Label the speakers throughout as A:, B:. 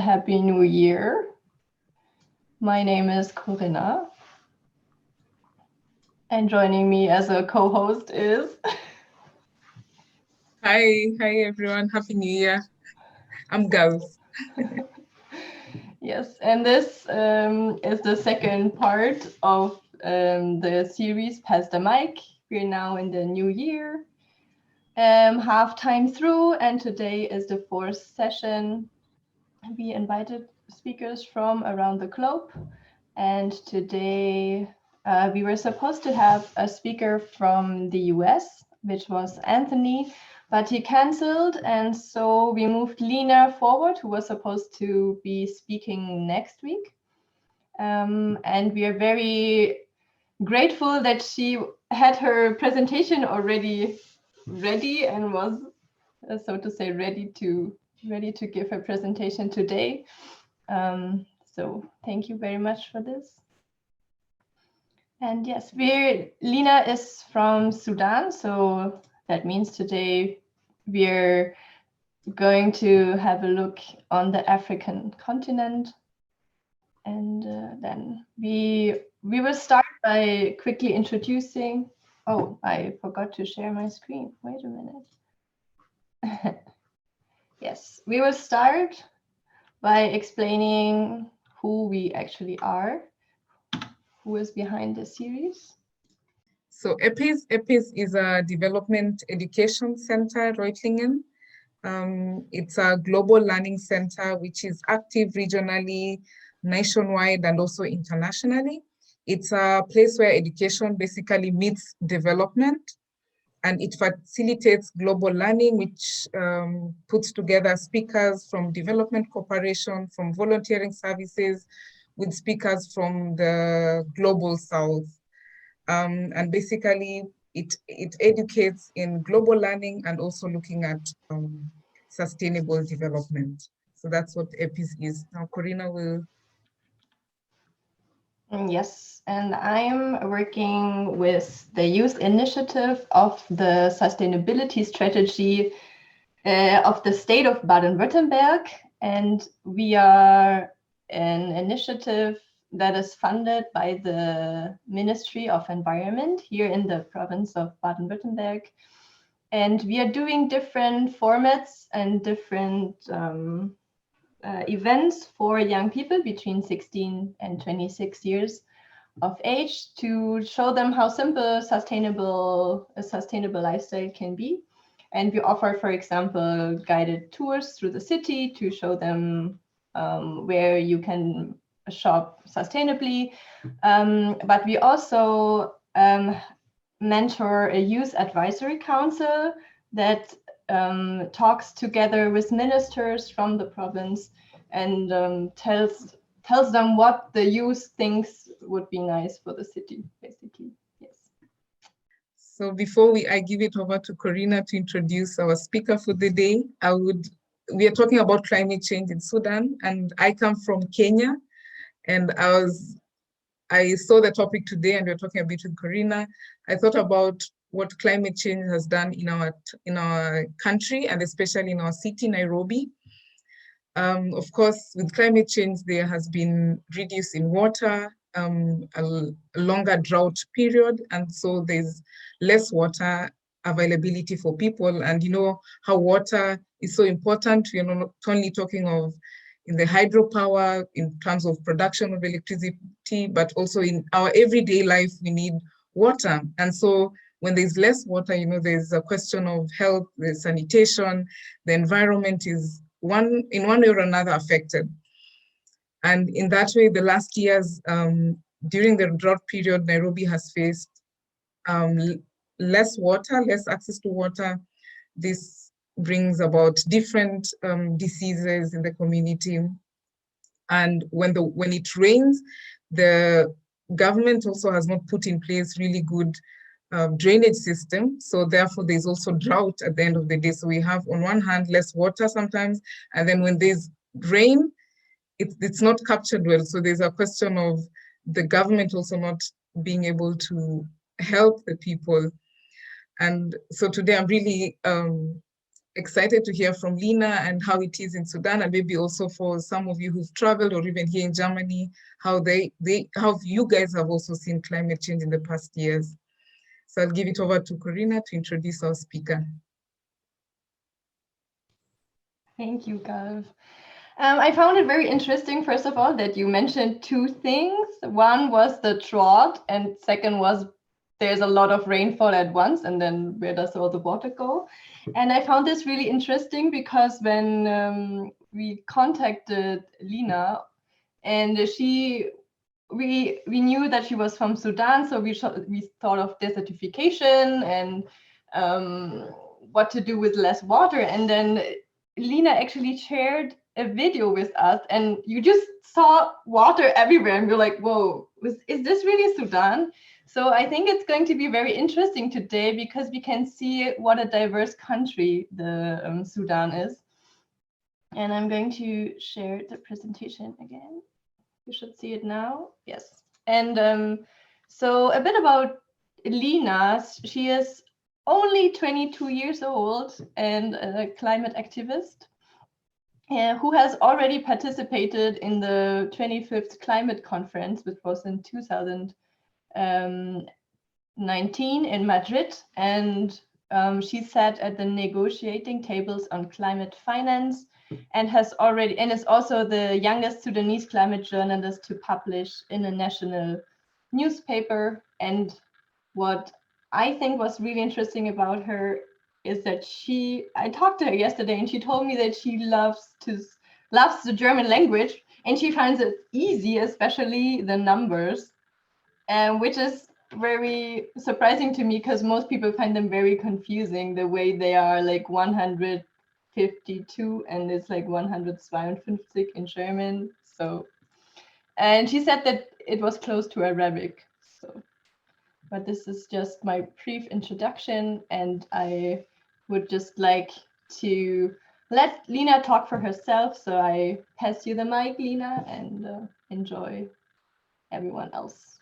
A: Happy New Year. My name is Corinna. And joining me as a co-host is...
B: Hi everyone. Happy New Year. I'm Gals.
A: Yes, and this is the second part of the series Pass the Mic. We're now in the new year, half-time through, and today is the fourth session. We invited speakers from around the globe, and today we were supposed to have a speaker from the US, which was Anthony, but he canceled, and so we moved Lina forward, who was supposed to be speaking next week. And we are very grateful that she had her presentation already ready and was, so to say, ready to give her presentation today. So thank you very much for this. And yes, Lina is from Sudan, so that means today we're going to have a look on the African continent. And then we will start by quickly introducing... Oh, I forgot to share my screen. Wait a minute. Yes, we will start by explaining who we actually are, who is behind the series.
B: So EPIS is a development education center, Reutlingen. It's a global learning center which is active regionally, nationwide, and also internationally. It's a place where education basically meets development, and it facilitates global learning, which puts together speakers from development cooperation, from volunteering services, with speakers from the global south. And basically, it educates in global learning and also looking at sustainable development. So that's what EPIS is. Now, Corinna will...
A: Yes, and I'm working with the youth initiative of the sustainability strategy of the state of Baden-Württemberg. And we are an initiative that is funded by the Ministry of Environment here in the province of Baden-Württemberg. And we are doing different formats and different events for young people between 16 and 26 years of age to show them how simple a sustainable lifestyle can be. And we offer, for example, guided tours through the city to show them where you can shop sustainably. But we also mentor a youth advisory council that talks together with ministers from the province and tells them what the youth thinks would be nice for the city, basically. Yes.
B: So before I give it over to Corinna to introduce our speaker for the day, we are talking about climate change in Sudan, and I come from Kenya, and I saw the topic today, and we're talking a bit with Corinna. I thought about what climate change has done in our country, and especially in our city, Nairobi. Of course, with climate change, there has been reduce in water, a longer drought period, and so there's less water availability for people. And you know how water is so important. We're not only talking of in the hydropower in terms of production of electricity, but also in our everyday life, we need water. And so when there's less water, you know, there's a question of health, the sanitation, the environment is in one way or another affected. And in that way, the last years, during the drought period, Nairobi has faced less water, less access to water. This brings about different diseases in the community. And when it rains, the government also has not put in place really good drainage system. So therefore, there's also drought at the end of the day. So we have, on one hand, less water sometimes, and then when there's rain, it's not captured well. So there's a question of the government also not being able to help the people. And so today I'm really excited to hear from Lina and how it is in Sudan, and maybe also for some of you who've traveled or even here in Germany, how how you guys have also seen climate change in the past years. So I'll give it over to Corina to introduce our speaker.
A: Thank you, Gav. I found it very interesting, first of all, that you mentioned two things. One was the drought, and second was there's a lot of rainfall at once, and then where does all the water go? And I found this really interesting because when we contacted Lina, and we knew that she was from Sudan, so we thought of desertification and what to do with less water. And then Lina actually shared a video with us, and you just saw water everywhere, and we're like, whoa, is this really Sudan? So I think it's going to be very interesting today because we can see what a diverse country the Sudan is. And I'm going to share the presentation again. You should see it now. Yes. And so a bit about Lina. She is only 22 years old and a climate activist who has already participated in the 25th climate conference, which was in 2019 in Madrid. And she sat at the negotiating tables on climate finance and is also the youngest Sudanese climate journalist to publish in a national newspaper. And what I think was really interesting about her is that I talked to her yesterday, and she told me that she loves the German language, and she finds it easy, especially the numbers, which is very surprising to me because most people find them very confusing, the way they are like 152 and it's like 152 in German. So, and she said that it was close to Arabic. So, but this is just my brief introduction, and I would just like to let Lina talk for herself. So I pass you the mic, Lina, and enjoy everyone else.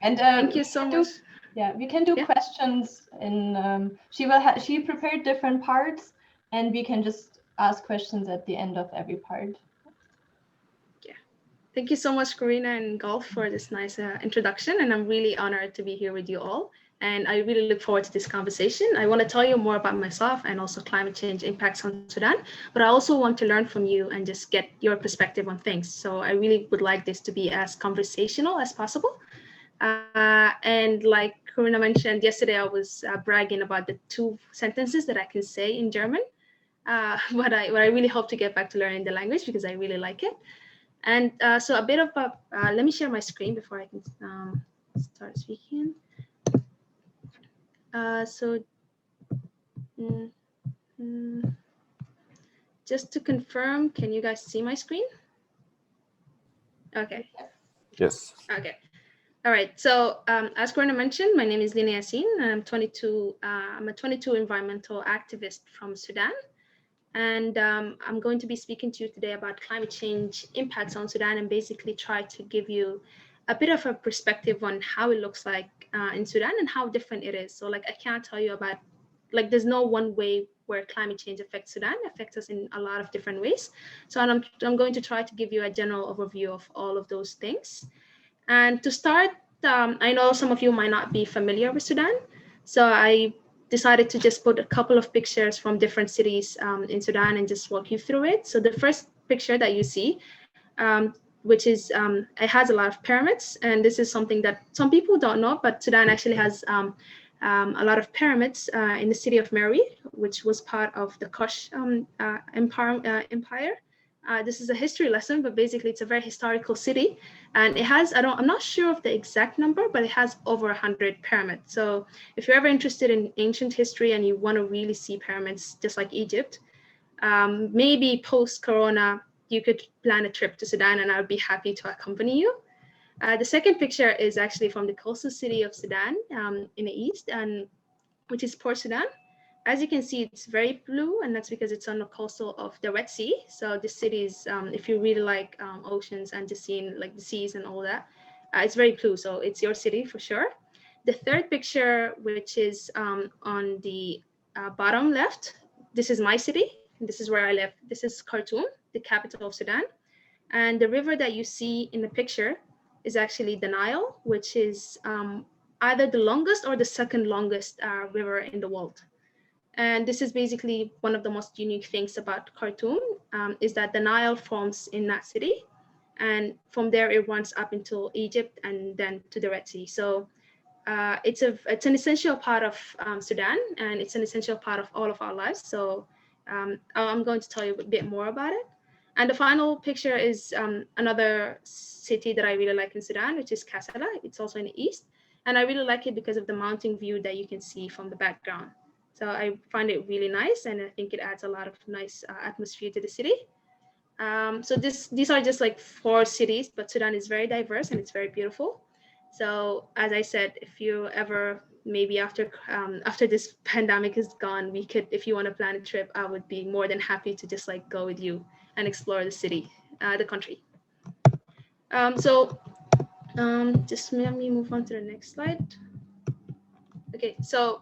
A: And
C: thank you so much.
A: We can do questions in she prepared different parts, and we can just ask questions at the end of every part.
C: Thank you so much, Corina and Golf, for this nice introduction. And I'm really honored to be here with you all. And I really look forward to this conversation. I want to tell you more about myself and also climate change impacts on Sudan, but I also want to learn from you and just get your perspective on things. So I really would like this to be as conversational as possible. And like Corina mentioned yesterday, I was bragging about the 2 sentences that I can say in German. But I really hope to get back to learning the language because I really like it. And so a bit of let me share my screen before I can start speaking. Just to confirm, can you guys see my screen? Okay.
D: Yes.
C: Okay. All right. So as Corina mentioned, my name is Lina Yassin, and I'm 22. I'm a 22 environmental activist from Sudan. And I'm going to be speaking to you today about climate change impacts on Sudan and basically try to give you a bit of a perspective on how it looks like in Sudan and how different it is. So like I can't tell you about, like there's no one way where climate change affects Sudan. It affects us in a lot of different ways. So I'm going to try to give you a general overview of all of those things. And to start, I know some of you might not be familiar with Sudan. So I decided to just put a couple of pictures from different cities in Sudan and just walk you through it. So the first picture that you see, which is, it has a lot of pyramids. And this is something that some people don't know, but Sudan actually has a lot of pyramids in the city of Meri, which was part of the Kush Empire. This is a history lesson, but basically it's a very historical city. And it has, I'm not sure of the exact number, but it has over 100 pyramids. So if you're ever interested in ancient history and you want to really see pyramids, just like Egypt, maybe post-Corona, you could plan a trip to Sudan and I would be happy to accompany you. The second picture is actually from the coastal city of Sudan in the east, and which is Port Sudan. As you can see, it's very blue, and that's because it's on the coastal of the Red Sea. So this city is, if you really like oceans and just seeing like the seas and all that, it's very blue. So it's your city for sure. The third picture, which is on the bottom left, this is my city, and this is where I live. This is Khartoum, the capital of Sudan. And the river that you see in the picture is actually the Nile, which is either the longest or the second longest river in the world. And this is basically one of the most unique things about Khartoum, is that the Nile forms in that city. And from there, it runs up into Egypt and then to the Red Sea. So it's an essential part of Sudan, and it's an essential part of all of our lives. So I'm going to tell you a bit more about it. And the final picture is another city that I really like in Sudan, which is Kassala. It's also in the east. And I really like it because of the mountain view that you can see from the background. So I find it really nice, and I think it adds a lot of nice atmosphere to the city. So these are just like 4 cities, but Sudan is very diverse and it's very beautiful. So as I said, if you ever, maybe after this pandemic is gone, we could, if you want to plan a trip, I would be more than happy to just like go with you and explore the city, the country. Just let me move on to the next slide. Okay, so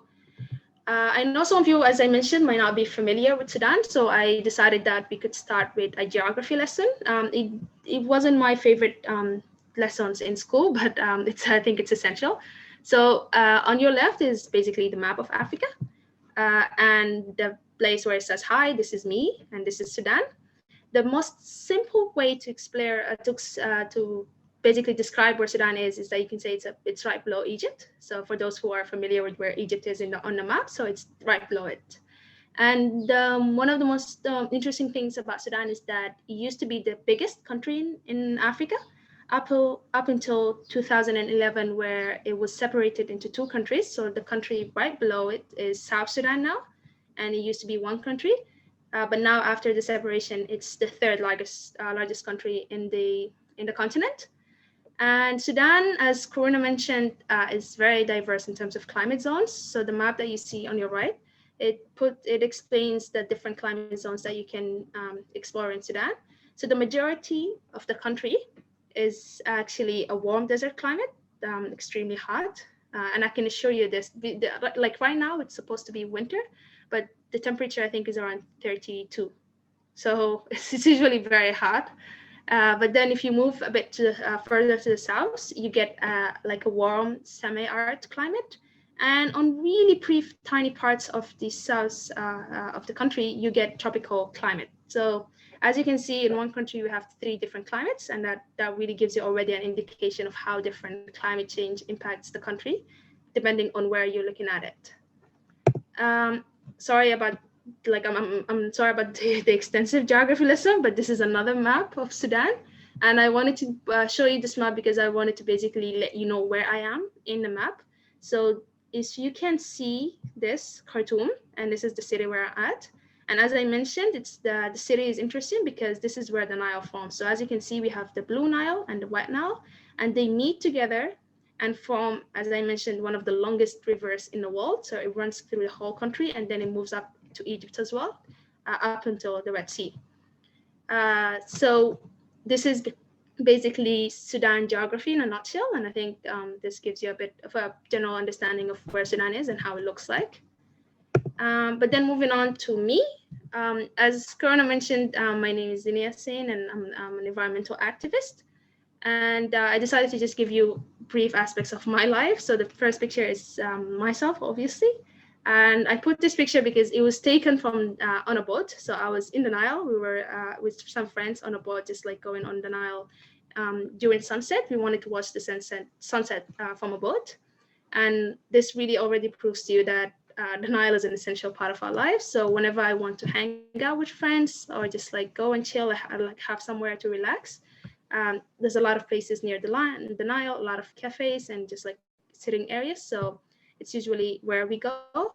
C: I know some of you, as I mentioned, might not be familiar with Sudan, so I decided that we could start with a geography lesson. It wasn't my favorite lessons in school, but I think it's essential. So on your left is basically the map of Africa, and the place where it says, hi, this is me, and this is Sudan. The most simple way to explain, to basically describe where Sudan is that you can say it's right below Egypt. So for those who are familiar with where Egypt is on the map, so it's right below it. And one of the most interesting things about Sudan is that it used to be the biggest country in Africa up until 2011, where it was separated into 2 countries. So the country right below it is South Sudan now, and it used to be 1 country. But now after the separation, it's the 3rd largest country in the continent. And Sudan, as Corona mentioned, is very diverse in terms of climate zones. So the map that you see on your right, it explains the different climate zones that you can explore in Sudan. So the majority of the country is actually a warm desert climate, extremely hot. And I can assure you this, like right now, it's supposed to be winter, but the temperature I think is around 32. So it's usually very hot. But then if you move a bit further to the south, you get like a warm semi-arid climate. And on really tiny parts of the south of the country, you get tropical climate. So as you can see, in one country, you have 3 different climates, and that really gives you already an indication of how different climate change impacts the country, depending on where you're looking at it. Sorry about I'm sorry about the extensive geography lesson, but this is another map of Sudan. And I wanted to show you this map because I wanted to basically let you know where I am in the map. So if you can see this, Khartoum, and this is the city where I'm at. And as I mentioned, the city is interesting because this is where the Nile forms. So as you can see, we have the Blue Nile and the White Nile, and they meet together and form, as I mentioned, one of the longest rivers in the world. So it runs through the whole country, and then it moves up to Egypt as well, up until the Red Sea. So this is basically Sudan geography in a nutshell. And I think this gives you a bit of a general understanding of where Sudan is and how it looks like. But then moving on to me, as Corona mentioned, my name is Lina Yassin, and I'm an environmental activist. And I decided to just give you brief aspects of my life. So the first picture is myself, obviously. And I put this picture because it was taken from on a boat. So I was in the Nile. We were with some friends on a boat, just like going on the Nile during sunset. We wanted to watch the sunset from a boat. And this really already proves to you that the Nile is an essential part of our lives. So whenever I want to hang out with friends or just like go and chill, I like have somewhere to relax. There's a lot of places near the Nile, a lot of cafes and just like sitting areas. So it's usually where we go.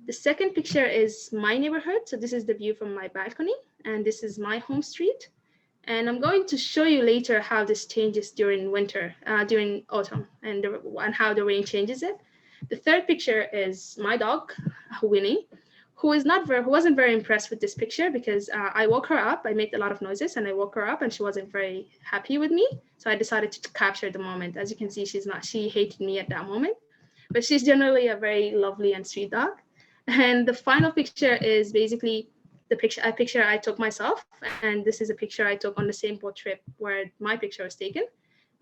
C: The second picture is my neighborhood. So this is the view from my balcony, and this is my home street. And I'm going to show you later how this changes during winter, during autumn, and how the rain changes it. The third picture is my dog, Winnie, who wasn't very impressed with this picture because I woke her up. I made a lot of noises and I woke her up and she wasn't very happy with me. So I decided to capture the moment. As you can see, she hated me at that moment, but she's generally a very lovely and sweet dog. And the final picture is basically a picture I took myself. And this is a picture I took on the same boat trip where my picture was taken.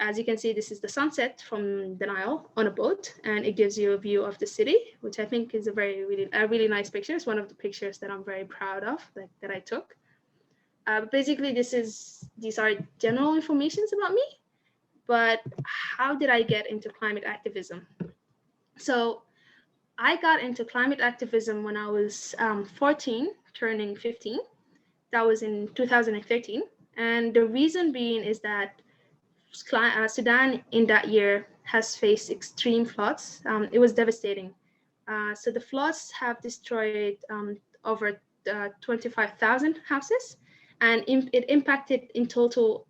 C: As you can see, this is the sunset from the Nile on a boat, and it gives you a view of the city, which I think is a really nice picture. It's one of the pictures that I'm very proud of that I took. Basically, these are general informations about me, but how did I get into climate activism? So I got into climate activism when I was 14, turning 15. That was in 2013. And the reason being is that Sudan in that year has faced extreme floods. It was devastating. So the floods have destroyed over 25,000 houses, and it impacted in total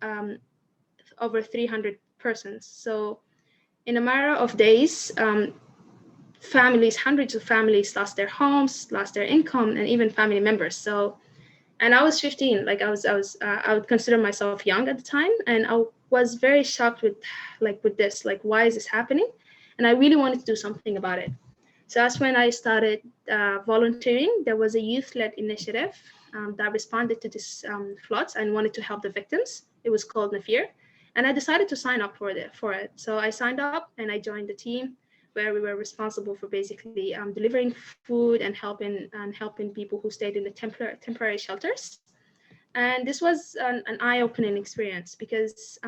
C: over 300 persons. So in a matter of days, hundreds of families lost their homes, lost their income, and even family members. So, and I was 15. Like I would consider myself young at the time, and I was very shocked with this. Like, why is this happening? And I really wanted to do something about it. So that's when I started volunteering. There was a youth-led initiative that responded to this floods and wanted to help the victims. It was called Nafir, and I decided to sign up for it. So I signed up and I joined the team, where we were responsible for basically delivering food and helping people who stayed in the temporary shelters. And this was an eye-opening experience because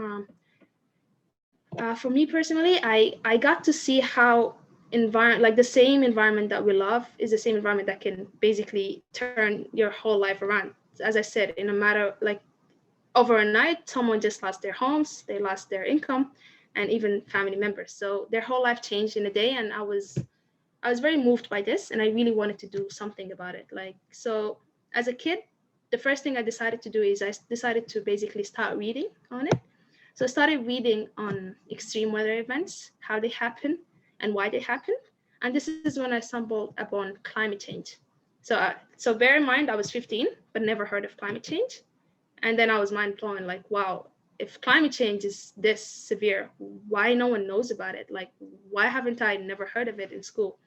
C: for me personally, I got to see how the same environment that we love is the same environment that can basically turn your whole life around. As I said, in a matter overnight, someone just lost their homes, they lost their income, and even family members. So their whole life changed in a day. And I was very moved by this, and I really wanted to do something about it. So as a kid, the first thing I decided to do is I decided to basically start reading on it. So I started reading on extreme weather events, how they happen and why they happen. And this is when I stumbled upon climate change. So bear in mind, I was 15, but never heard of climate change. And then I was mind blown, like, wow, if climate change is this severe, why no one knows about it? Like, why haven't I never heard of it in school?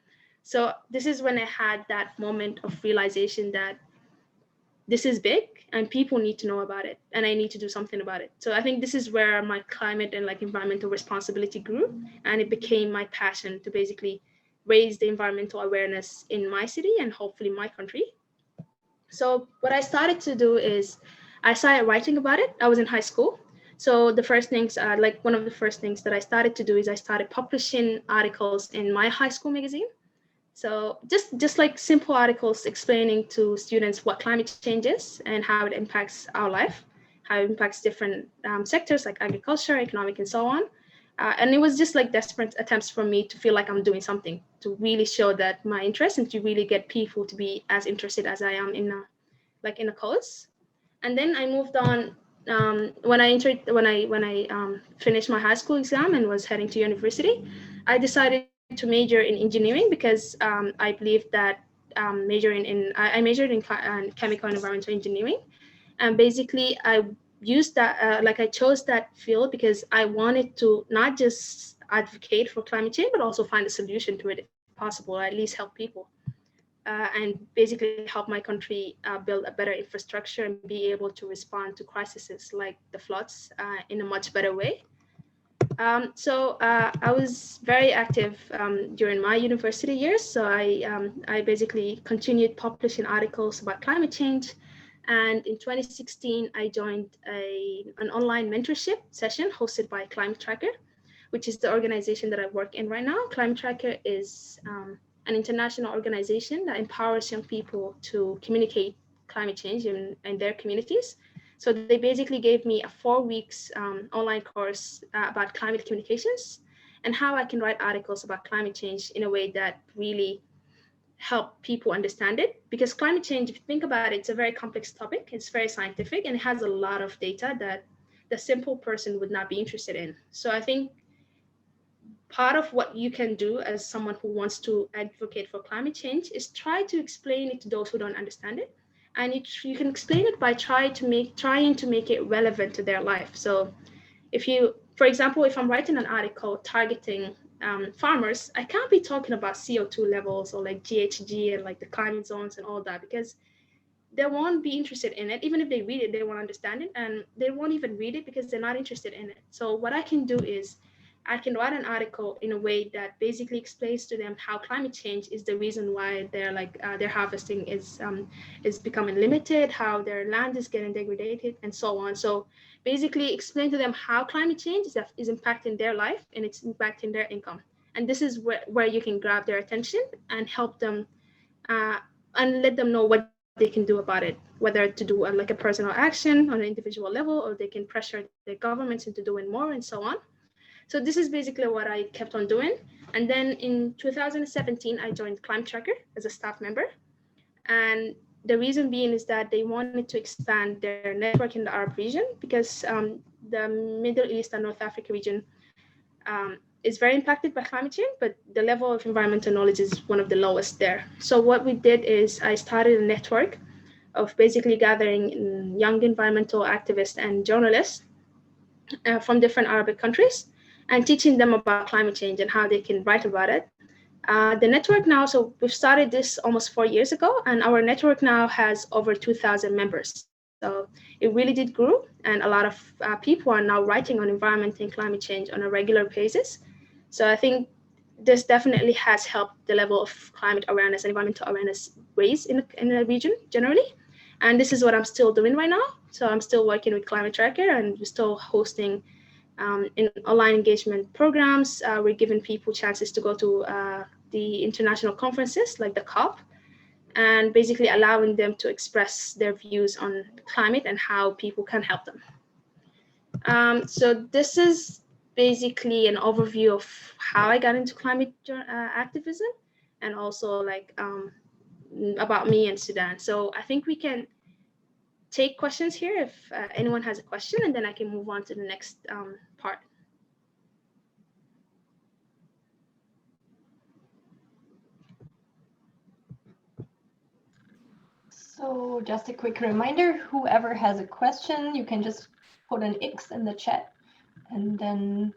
C: So this is when I had that moment of realization that this is big and people need to know about it, and I need to do something about it. So I think this is where my climate and environmental responsibility grew, and it became my passion to basically raise the environmental awareness in my city and hopefully my country. So what I started to do is I started writing about it. I was in high school. So the first things, one of the first things that I started to do is I started publishing articles in my high school magazine. So just like simple articles explaining to students what climate change is and how it impacts our life, how it impacts different sectors like agriculture, economic, and so on. And it was just like desperate attempts for me to feel like I'm doing something, to really show that my interest and to really get people to be as interested as I am in a cause. And then I moved on. When I finished my high school exam and was heading to university, I decided to major in engineering because I believed that I majored in chemical and environmental engineering, and basically I used that I chose that field because I wanted to not just advocate for climate change but also find a solution to it if possible, or at least help people. And basically help my country build a better infrastructure and be able to respond to crises like the floods in a much better way. So I was very active during my university years. So I basically continued publishing articles about climate change. And in 2016, I joined an online mentorship session hosted by Climate Tracker, which is the organization that I work in right now. Climate Tracker is an international organization that empowers young people to communicate climate change in their communities. So they basically gave me a 4 weeks online course about climate communications and how I can write articles about climate change in a way that really help people understand it. Because climate change, if you think about it, it's a very complex topic. It's very scientific and it has a lot of data that the simple person would not be interested in. So I think part of what you can do as someone who wants to advocate for climate change is try to explain it to those who don't understand it. And you can explain it by trying to make it relevant to their life. So if you, for example, if I'm writing an article targeting farmers, I can't be talking about CO2 levels or like GHG and like the climate zones and all that, because they won't be interested in it. Even if they read it, they won't understand it, and they won't even read it because they're not interested in it. So what I can do is I can write an article in a way that basically explains to them how climate change is the reason why they're like their harvesting is becoming limited, how their land is getting degraded, and so on. So basically explain to them how climate change is impacting their life and it's impacting their income. And this is where you can grab their attention and help them and let them know what they can do about it, whether to do like a personal action on an individual level, or they can pressure the governments into doing more, and so on. So this is basically what I kept on doing. And then in 2017, I joined Climate Tracker as a staff member. And the reason being is that they wanted to expand their network in the Arab region, because the Middle East and North Africa region is very impacted by climate change, but the level of environmental knowledge is one of the lowest there. So what we did is I started a network of basically gathering young environmental activists and journalists from different Arabic countries and teaching them about climate change and how they can write about it. The network now, so we've started this almost 4 years ago, and our network now has over 2,000 members. So it really did grow, and a lot of people are now writing on environment and climate change on a regular basis. So I think this definitely has helped the level of climate awareness and environmental awareness raise in the region generally. And this is what I'm still doing right now. So I'm still working with Climate Tracker, and we're still hosting in online engagement programs. We're giving people chances to go to the international conferences like the COP, and basically allowing them to express their views on climate and how people can help them. So this is basically an overview of how I got into climate activism, and also like about me in Sudan. So I think we can take questions here if anyone has a question, and then I can move on to the next part.
A: So just a quick reminder, whoever has a question, you can just put an X in the chat, and then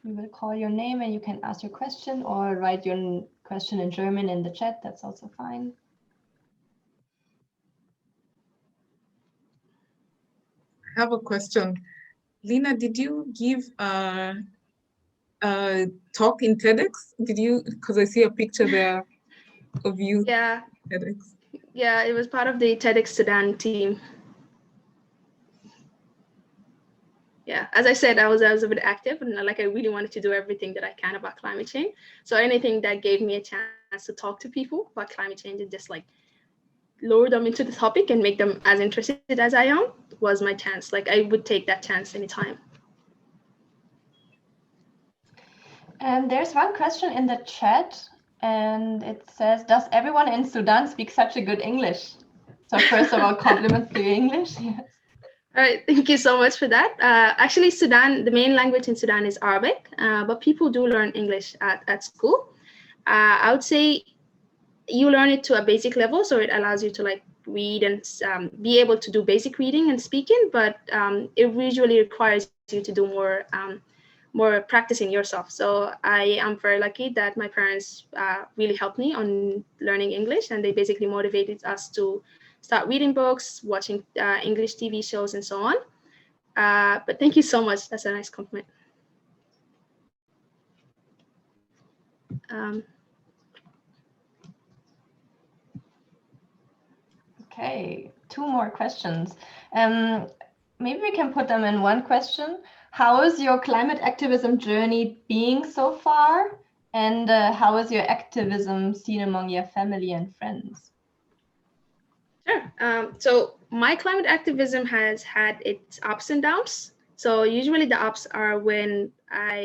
A: we will call your name and you can ask your question, or write your question in German in the chat. That's also fine.
B: I have a question. Lina, did you give a talk in TEDx? Did you, because I see a picture there of you.
C: Yeah.
B: TEDx.
C: Yeah, it was part of the TEDx Sudan team. Yeah, as I said, I was a bit active, and like I really wanted to do everything that I can about climate change. So anything that gave me a chance to talk to people about climate change and just like lure them into the topic and make them as interested as I am was my chance. Like I would take that chance anytime.
A: And there's one question in the chat, and it says, does everyone in Sudan speak such a good English? So first of all, compliments to your English. Yes.
C: All right, thank you so much for that. Actually, Sudan, the main language in Sudan is Arabic, but people do learn English at school. I would say you learn it to a basic level, so it allows you to like read and be able to do basic reading and speaking, but it usually requires you to do more practicing yourself. So I am very lucky that my parents really helped me on learning English, and they basically motivated us to start reading books, watching English TV shows, and so on. But thank you so much. That's a nice compliment.
A: Okay, 2 more questions. Maybe we can put them in one question. How is your climate activism journey being so far? And how is your activism seen among your family and friends?
C: Sure. So my climate activism has had its ups and downs. So usually the ups are when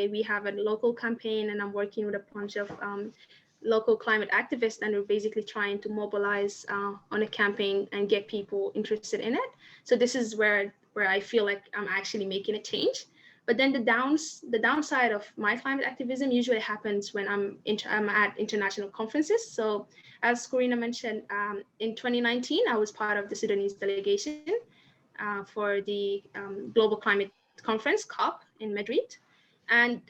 C: we have a local campaign and I'm working with a bunch of local climate activists, and we're basically trying to mobilize on a campaign and get people interested in it. So this is where I feel like I'm actually making a change. But then the downside of my climate activism usually happens when I'm at international conferences. So as Corina mentioned, in 2019, I was part of the Sudanese delegation for the Global Climate Conference, COP, in Madrid. And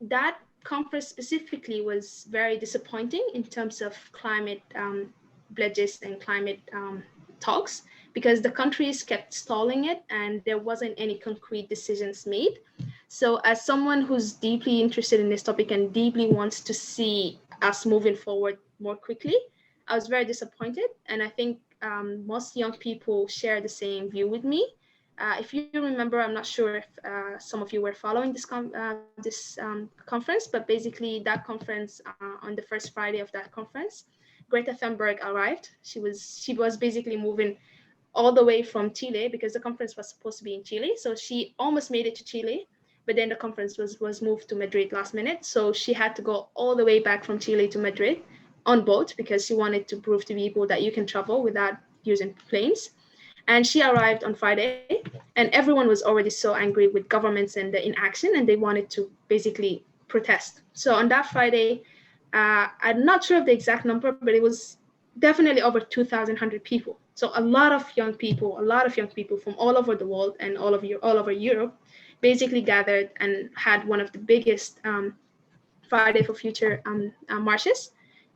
C: that conference specifically was very disappointing in terms of climate pledges and climate talks, because the countries kept stalling it and there wasn't any concrete decisions made. So as someone who's deeply interested in this topic and deeply wants to see us moving forward more quickly, I was very disappointed. And I think most young people share the same view with me. If you remember, I'm not sure if some of you were following this conference, but basically that conference, on the first Friday of that conference, Greta Thunberg arrived. She was basically moving all the way from Chile, because the conference was supposed to be in Chile. So she almost made it to Chile, but then the conference was moved to Madrid last minute. So she had to go all the way back from Chile to Madrid on boat, because she wanted to prove to people that you can travel without using planes. And she arrived on Friday, and everyone was already so angry with governments and the inaction, and they wanted to basically protest. So on that Friday, I'm not sure of the exact number, but it was definitely over 2,100 people. So a lot of young people from all over the world and all over Europe basically gathered and had one of the biggest Friday for Future marches.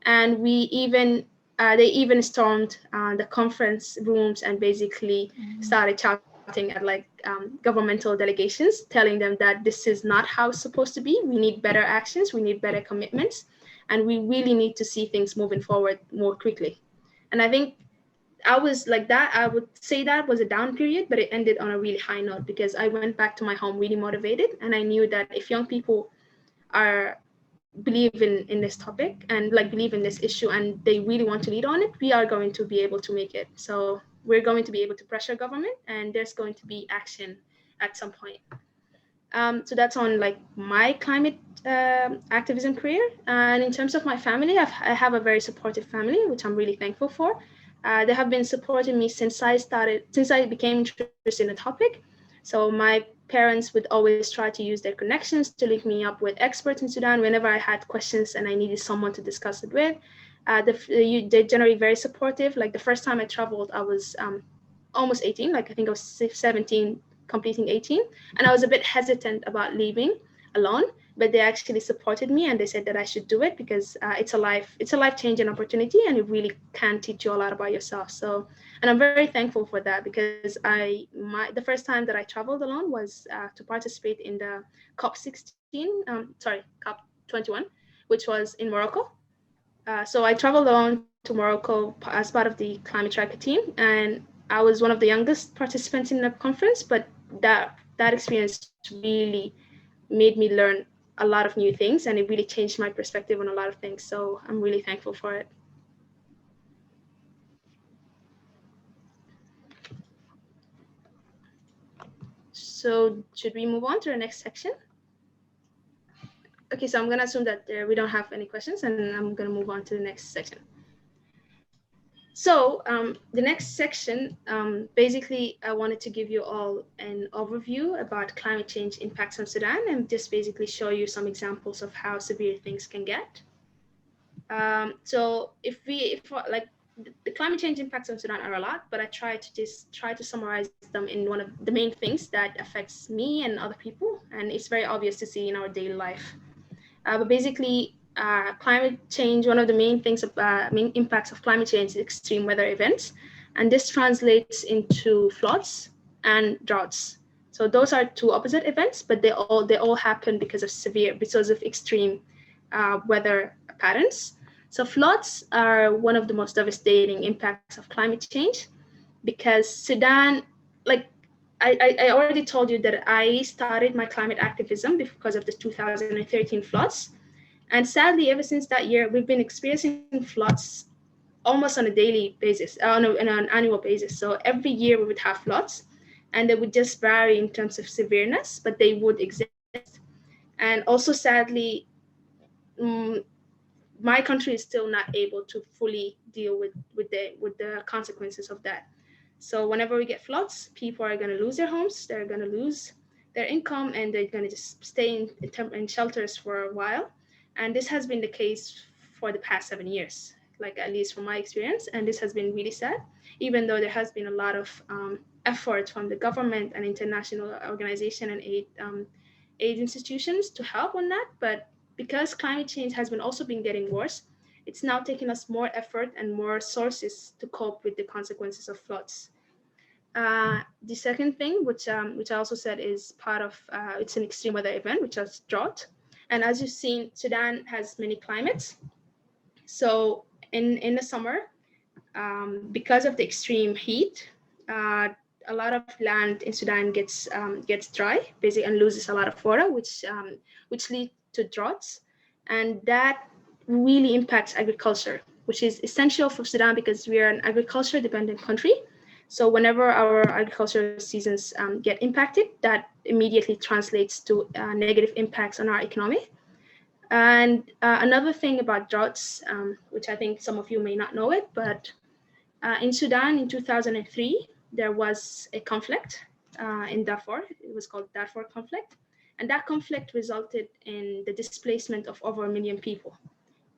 C: And they even stormed the conference rooms and basically started shouting at governmental delegations, telling them that this is not how it's supposed to be. We need better actions, we need better commitments, and we really need to see things moving forward more quickly. And I think I was like that. I would say that was a down period, but it ended on a really high note, because I went back to my home really motivated, and I knew that if young people believe in this topic and believe in this issue and they really want to lead on it, we are going to be able to make it. So we're going to be able to pressure government, and there's going to be action at some point. So that's on my climate activism career. And in terms of my family, I have a very supportive family, which I'm really thankful for. They have been supporting me since I became interested in the topic. So my parents would always try to use their connections to link me up with experts in Sudan whenever I had questions and I needed someone to discuss it with. They're generally very supportive. Like the first time I traveled, I was almost 18, I think I was 17, completing 18. And I was a bit hesitant about leaving alone, but they actually supported me and they said that I should do it because it's a life-changing opportunity and it really can teach you a lot about yourself. So, and I'm very thankful for that, because the first time that I traveled alone was to participate in the COP21, which was in Morocco. So I traveled alone to Morocco as part of the climate tracker team, and I was one of the youngest participants in the conference, but that experience really made me learn a lot of new things, and it really changed my perspective on a lot of things. So I'm really thankful for it. So should we move on to the next section? Okay, so I'm gonna assume that we don't have any questions, and I'm gonna move on to the next section. So the next section, basically, I wanted to give you all an overview about climate change impacts on Sudan and just basically show you some examples of how severe things can get. So if the climate change impacts on Sudan are a lot, but I try to summarize them in one of the main things that affects me and other people, and it's very obvious to see in our daily life. But basically, climate change, one of the main impacts of climate change is extreme weather events, and this translates into floods and droughts. So those are two opposite events, but they all happen because of extreme weather patterns. So floods are one of the most devastating impacts of climate change, because Sudan, I already told you that I started my climate activism because of the 2013 floods. And sadly, ever since that year, we've been experiencing floods almost on a daily basis, on an annual basis. So every year we would have floods, and they would just vary in terms of severeness, but they would exist. And also, sadly, my country is still not able to fully deal with the consequences of that. So whenever we get floods, people are going to lose their homes, they're going to lose their income, and they're going to just stay in shelters for a while. And this has been the case for the past 7 years, at least from my experience. And this has been really sad, even though there has been a lot of effort from the government and international organization and aid institutions to help on that. But because climate change has been getting worse, it's now taking us more effort and more sources to cope with the consequences of floods. The second thing, which I also said is part of, it's an extreme weather event, which is drought. And as you've seen, Sudan has many climates. So in the summer, because of the extreme heat, a lot of land in Sudan gets dry, basically, and loses a lot of water, which leads to droughts, and that really impacts agriculture, which is essential for Sudan because we are an agriculture-dependent country. So whenever our agricultural seasons get impacted, that immediately translates to negative impacts on our economy. And another thing about droughts, which I think some of you may not know it, but in Sudan in 2003, there was a conflict in Darfur. It was called Darfur conflict. And that conflict resulted in the displacement of over 1 million people.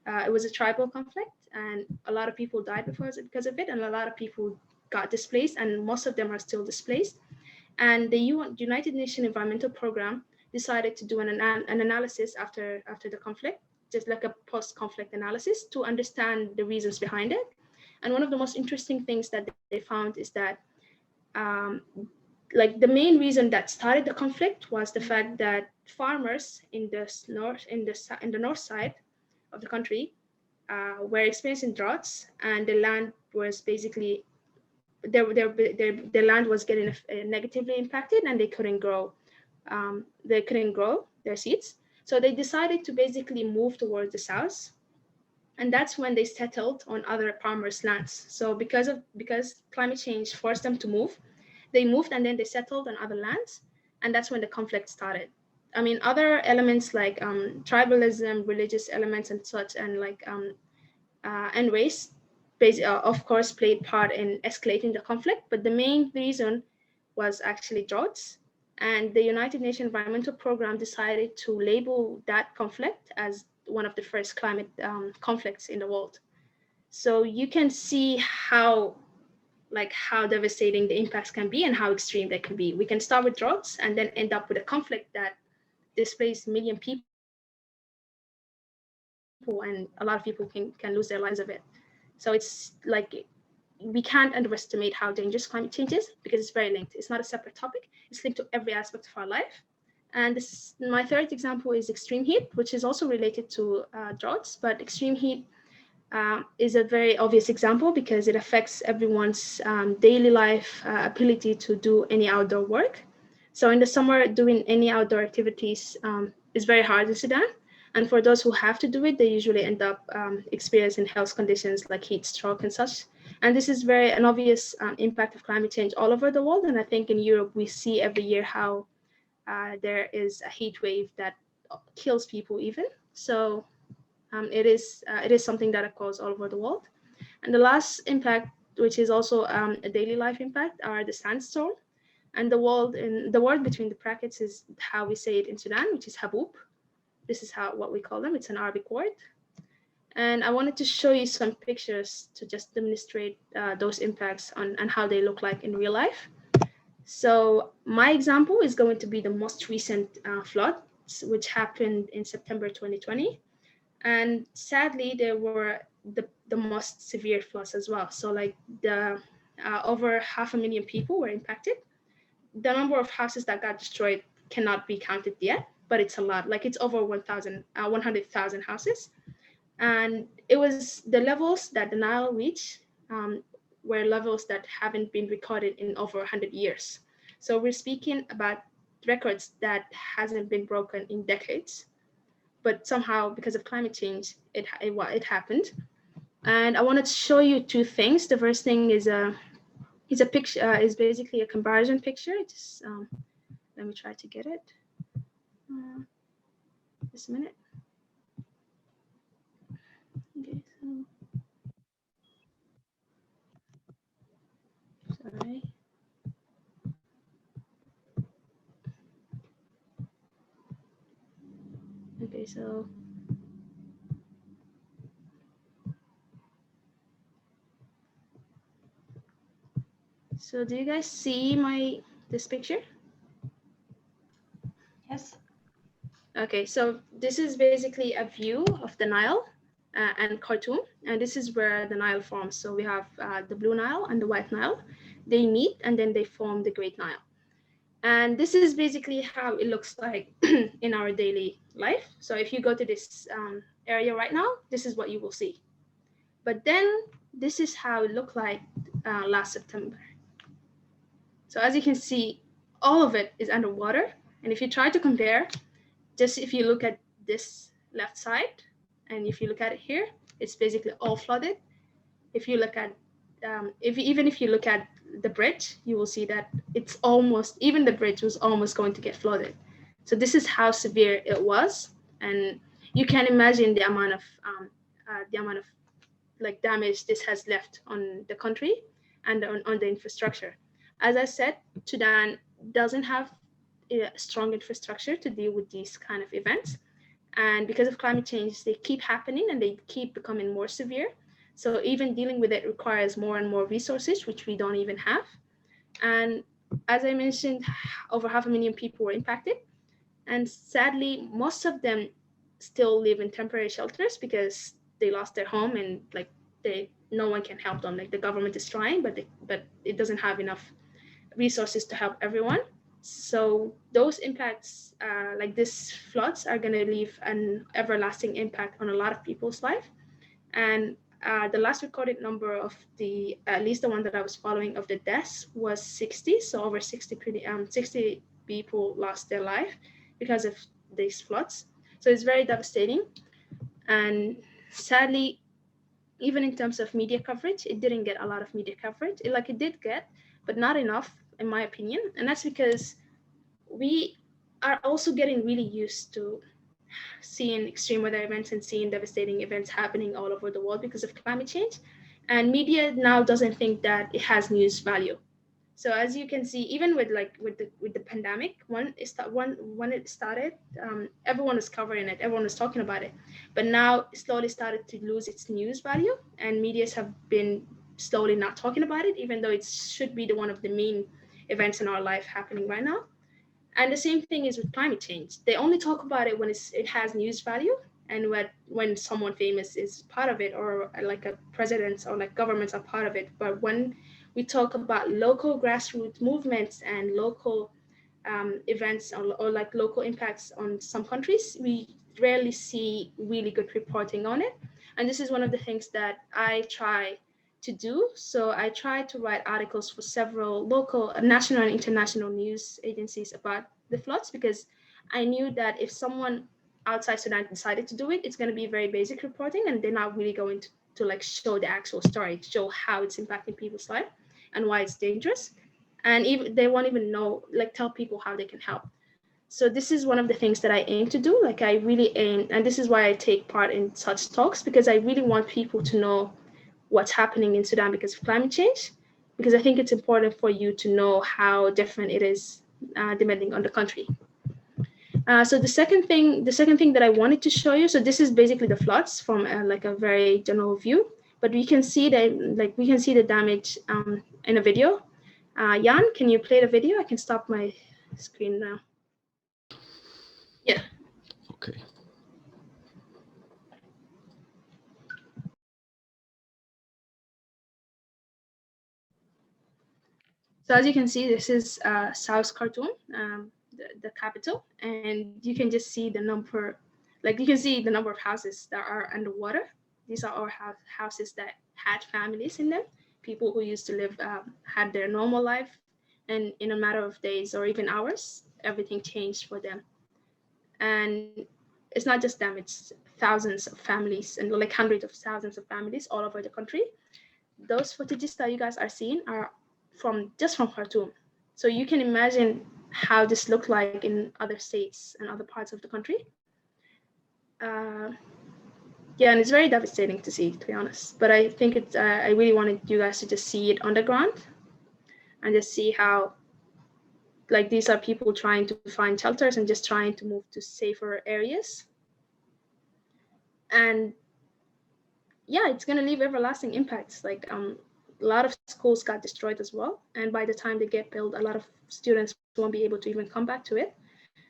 C: It was a tribal conflict, and a lot of people died because of it, and a lot of people got displaced, and most of them are still displaced. And the United Nations Environmental Program decided to do an analysis after the conflict, just like a post-conflict analysis, to understand the reasons behind it. And one of the most interesting things that they found is that like the main reason that started the conflict was the fact that farmers in the north side of the country were experiencing droughts, and the land was basically their land was getting negatively impacted, and they couldn't grow their seeds. So they decided to basically move towards the south, and that's when they settled on other farmers' lands. So because climate change forced them to move, they moved, and then they settled on other lands, and that's when the conflict started. I mean, other elements like tribalism, religious elements, and such, and like and race, of course, played part in escalating the conflict. But the main reason was actually droughts, and the United Nations Environmental Program decided to label that conflict as one of the first climate conflicts in the world. So you can see how devastating the impacts can be and how extreme they can be. We can start with droughts and then end up with a conflict that displaces 1 million people, and a lot of people can lose their lives of it. So it's like, we can't underestimate how dangerous climate change is, because it's very linked. It's not a separate topic. It's linked to every aspect of our life. And my third example is extreme heat, which is also related to droughts, but extreme heat is a very obvious example because it affects everyone's daily life ability to do any outdoor work. So in the summer, doing any outdoor activities is very hard in Sudan. And for those who have to do it, they usually end up experiencing health conditions like heat stroke and such. And this is an obvious impact of climate change all over the world. And I think in Europe, we see every year how there is a heat wave that kills people even. So it is something that occurs all over the world. And the last impact, which is also a daily life impact, are the sandstorm. And the word between the brackets is how we say it in Sudan, which is habub. This is what we call them. It's an Arabic word. And I wanted to show you some pictures to just demonstrate those impacts and how they look like in real life. So my example is going to be the most recent flood, which happened in September 2020. And sadly, there were the most severe floods as well. So like over 500,000 people were impacted. The number of houses that got destroyed cannot be counted yet, but it's a lot. Like it's over 100,000 houses. And it was the levels that the Nile reached were levels that haven't been recorded in over 100 years. So we're speaking about records that hasn't been broken in decades, but somehow because of climate change, it happened. And I wanted to show you two things. The first thing is a picture, is basically a comparison picture. Just let me try to get it. Just a minute. Okay, so sorry. Okay, so do you guys see this picture?
A: Yes.
C: Okay, so this is basically a view of the Nile and Khartoum, and this is where the Nile forms. So we have the Blue Nile and the White Nile. They meet and then they form the Great Nile. And this is basically how it looks like in our daily life. So if you go to this area right now, this is what you will see. But then this is how it looked like last September. So as you can see, all of it is underwater. And if you try to compare, just if you look at this left side, and if you look at it here, it's basically all flooded. If you look at, even if you look at the bridge, you will see that it's almost, even the bridge was almost going to get flooded. So this is how severe it was. And you can imagine the amount of like damage this has left on the country and on the infrastructure. As I said, Sudan doesn't have a strong infrastructure to deal with these kind of events. And because of climate change, they keep happening and they keep becoming more severe. So even dealing with it requires more and more resources, which we don't even have. And as I mentioned, over 500,000 people were impacted. And sadly, most of them still live in temporary shelters because they lost their home and like no one can help them. Like the government is trying, but it doesn't have enough resources to help everyone. So those impacts, like these floods, are going to leave an everlasting impact on a lot of people's life. And the last recorded number of the, at least the one that I was following, of the deaths was 60. So over 60 people lost their life because of these floods. So it's very devastating. And sadly, even in terms of media coverage, it didn't get a lot of media coverage. It did get, but not enough, in my opinion. And that's because we are also getting really used to seeing extreme weather events and seeing devastating events happening all over the world because of climate change. And media now doesn't think that it has news value. So as you can see, even with the pandemic, when it started, everyone was covering it, everyone was talking about it. But now it slowly started to lose its news value, and medias have been slowly not talking about it, even though it should be one of the main events in our life happening right now. And the same thing is with climate change. They only talk about it when it has news value, and when someone famous is part of it, or like a president or like governments are part of it. But when we talk about local grassroots movements and local events or like local impacts on some countries, we rarely see really good reporting on it. And this is one of the things that I try to do. So I try to write articles for several local, national and international news agencies about the floods, because I knew that if someone outside Sudan decided to do it, it's going to be very basic reporting, and they're not really going to like show the actual story, show how it's impacting people's life and why it's dangerous. And even they won't even know, like tell people how they can help. So this is one of the things that I aim to do. Like I really aim, and this is why I take part in such talks, because I really want people to know what's happening in Sudan because of climate change, because I think it's important for you to know how different it is depending on the country. So the second thing that I wanted to show you, so this is basically the floods from like a very general view, but we can see the damage in a video. Jan, can you play the video? I can stop my screen now. Yeah.
D: Okay.
C: So as you can see, this is South Khartoum, the capital, and you can just see the number, like you can see the number of houses that are underwater. These are all houses that had families in them, people who used to live, had their normal life, and in a matter of days or even hours, everything changed for them. And it's not just them, it's thousands of families and like hundreds of thousands of families all over the country. Those footages that you guys are seeing are from Khartoum. So you can imagine how this looked like in other states and other parts of the country. Yeah, and it's very devastating to see, to be honest. But I think it's, I really wanted you guys to just see it on the ground and just see how, like, these are people trying to find shelters and just trying to move to safer areas. And yeah, it's gonna leave everlasting impacts. Like a lot of schools got destroyed as well. And by the time they get built, a lot of students won't be able to even come back to it.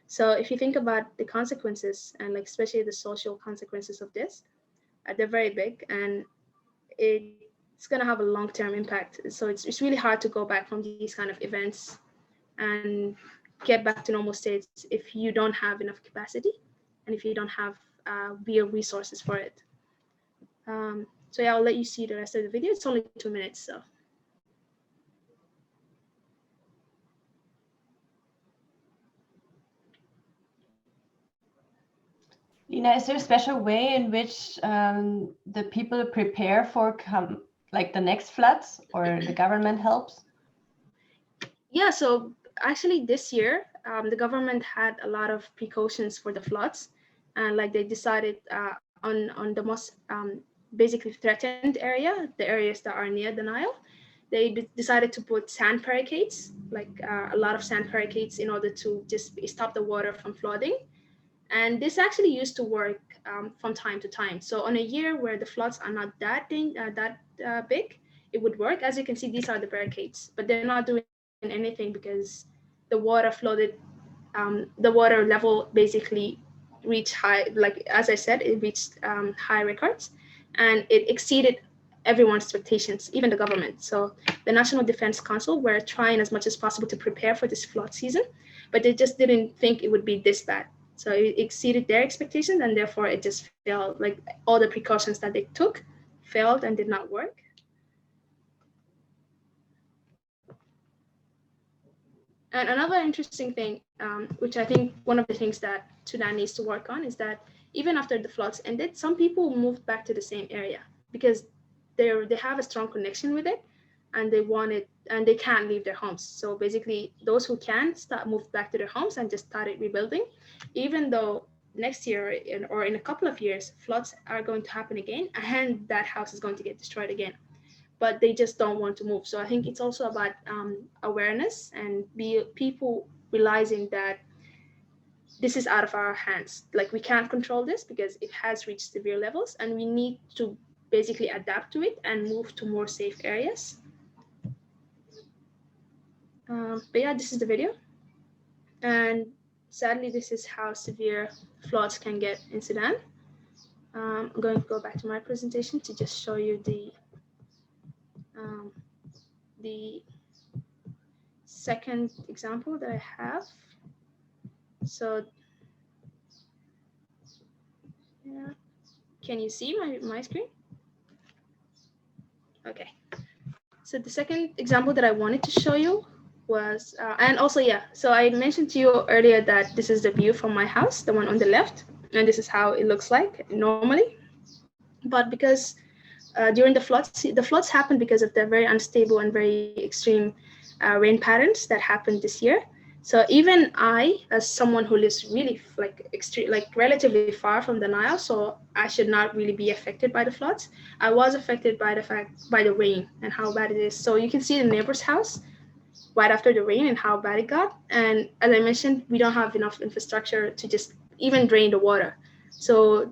C: So if you think about the consequences, and like especially the social consequences of this, they're very big, and it's going to have a long-term impact. So it's really hard to go back from these kind of events and get back to normal states if you don't have enough capacity and if you don't have real resources for it. So yeah, I'll let you see the rest of the video. It's only 2 minutes, so.
A: Lina, is there a special way in which the people prepare for like the next floods, or the government helps?
C: Yeah, so actually this year, the government had a lot of precautions for the floods, and like they decided on the most basically threatened area, the areas that are near the Nile, they decided to put sand barricades, like a lot of sand barricades, in order to just stop the water from flooding. And this actually used to work from time to time. So on a year where the floods are not that big, it would work. As you can see, these are the barricades, but they're not doing anything because the water flooded. The water level basically reached high, like as I said, it reached high records, and it exceeded everyone's expectations, even the government. So the National Defense Council were trying as much as possible to prepare for this flood season, but they just didn't think it would be this bad. So it exceeded their expectations, and therefore it just failed. Like all the precautions that they took failed and did not work. And another interesting thing, which I think one of the things that Sudan needs to work on, is that even after the floods ended, some people moved back to the same area because they have a strong connection with it, and they can't leave their homes. So basically, those who can moved back to their homes and just started rebuilding, even though next year or in a couple of years, floods are going to happen again, and that house is going to get destroyed again. But they just don't want to move. So I think it's also about awareness and people realizing that this is out of our hands. Like we can't control this because it has reached severe levels, and we need to basically adapt to it and move to more safe areas. But yeah, this is the video. And sadly, this is how severe floods can get in Sudan. I'm going to go back to my presentation to just show you the second example that I have. So yeah, can you see my screen? Okay. So the second example that I wanted to show you was, and also, yeah, so I mentioned to you earlier that this is the view from my house, the one on the left, and this is how it looks like normally. But because during the floods happened because of the very unstable and very extreme rain patterns that happened this year. So even I, as someone who lives really relatively far from the Nile, so I should not really be affected by the floods. I was affected by the rain and how bad it is. So you can see the neighbor's house right after the rain and how bad it got. And as I mentioned, we don't have enough infrastructure to just even drain the water. So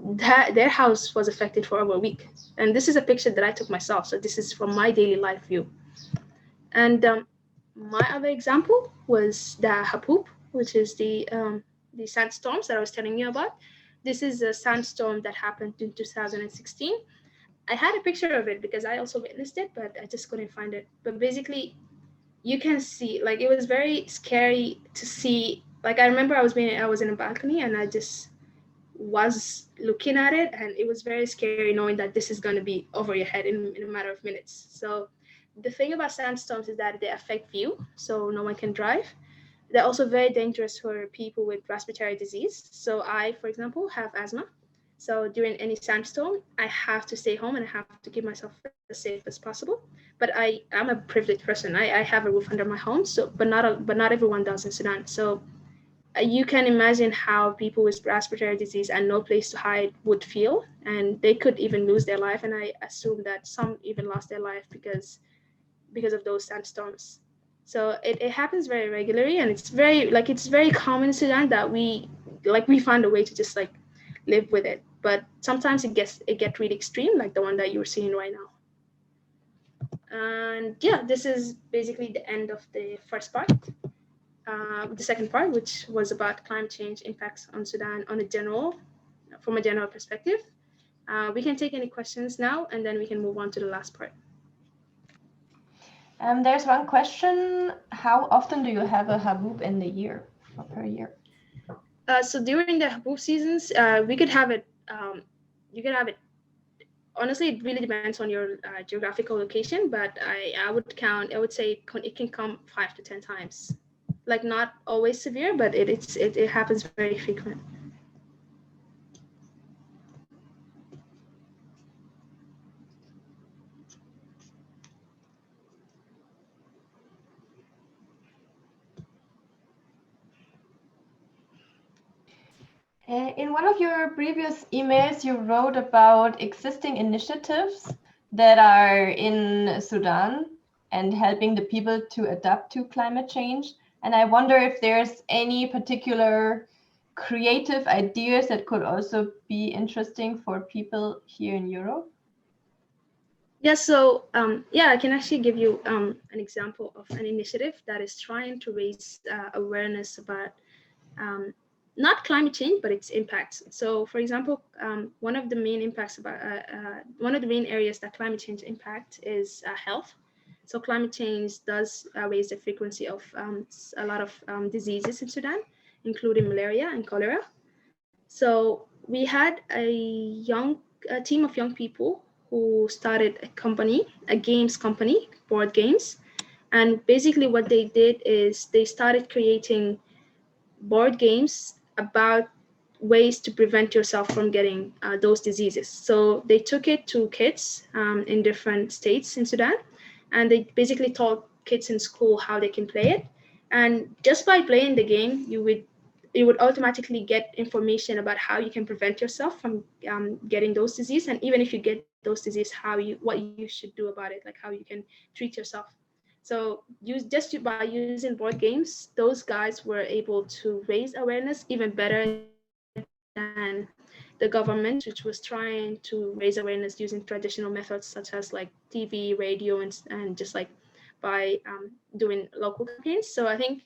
C: their house was affected for over a week. And this is a picture that I took myself. So this is from my daily life view. And my other example was the Hapoop, which is the sandstorms that I was telling you about. This is a sandstorm that happened in 2016. I had a picture of it because I also witnessed it, but I just couldn't find it. But basically, you can see, like, it was very scary to see. Like, I remember I was in a balcony and I just was looking at it, and it was very scary knowing that this is going to be over your head in a matter of minutes. So the thing about sandstorms is that they affect view, so no one can drive. They're also very dangerous for people with respiratory disease. So I, for example, have asthma. So during any sandstorm, I have to stay home and I have to keep myself as safe as possible. But I'm a privileged person. I have a roof under my home, so but not everyone does in Sudan. So you can imagine how people with respiratory disease and no place to hide would feel, and they could even lose their life. And I assume that some even lost their life because of those sandstorms. So it happens very regularly, and it's very common in Sudan that we find a way to just live with it. But sometimes it gets really extreme, like the one that you're seeing right now. And yeah, this is basically the end of the first part. the second part, which was about climate change impacts on Sudan from a general perspective. We can take any questions now, and then we can move on to the last part.
A: There's one question. How often do you have a haboob in the year or per year?
C: So during the haboob seasons, we could have it. You could have it. Honestly, it really depends on your geographical location, but I would say it can come 5 to 10 times. Like not always severe, but it happens very frequent.
A: In one of your previous emails, you wrote about existing initiatives that are in Sudan and helping the people to adapt to climate change. And I wonder if there's any particular creative ideas that could also be interesting for people here in Europe.
C: Yeah, so I can actually give you an example of an initiative that is trying to raise awareness about not climate change, but its impacts. So, for example, one of the main areas that climate change impact is health. So, climate change does raise the frequency of a lot of diseases in Sudan, including malaria and cholera. So, we had a team of young people who started a games company, board games. And basically what they did is they started creating board games about ways to prevent yourself from getting those diseases. So they took it to kids in different states in Sudan, and they basically taught kids in school how they can play it. And just by playing the game, you would automatically get information about how you can prevent yourself from getting those diseases. And even if you get those diseases, what you should do about it, like how you can treat yourself. So by using board games, those guys were able to raise awareness even better than the government, which was trying to raise awareness using traditional methods such as like TV, radio, and just like by doing local campaigns. So I think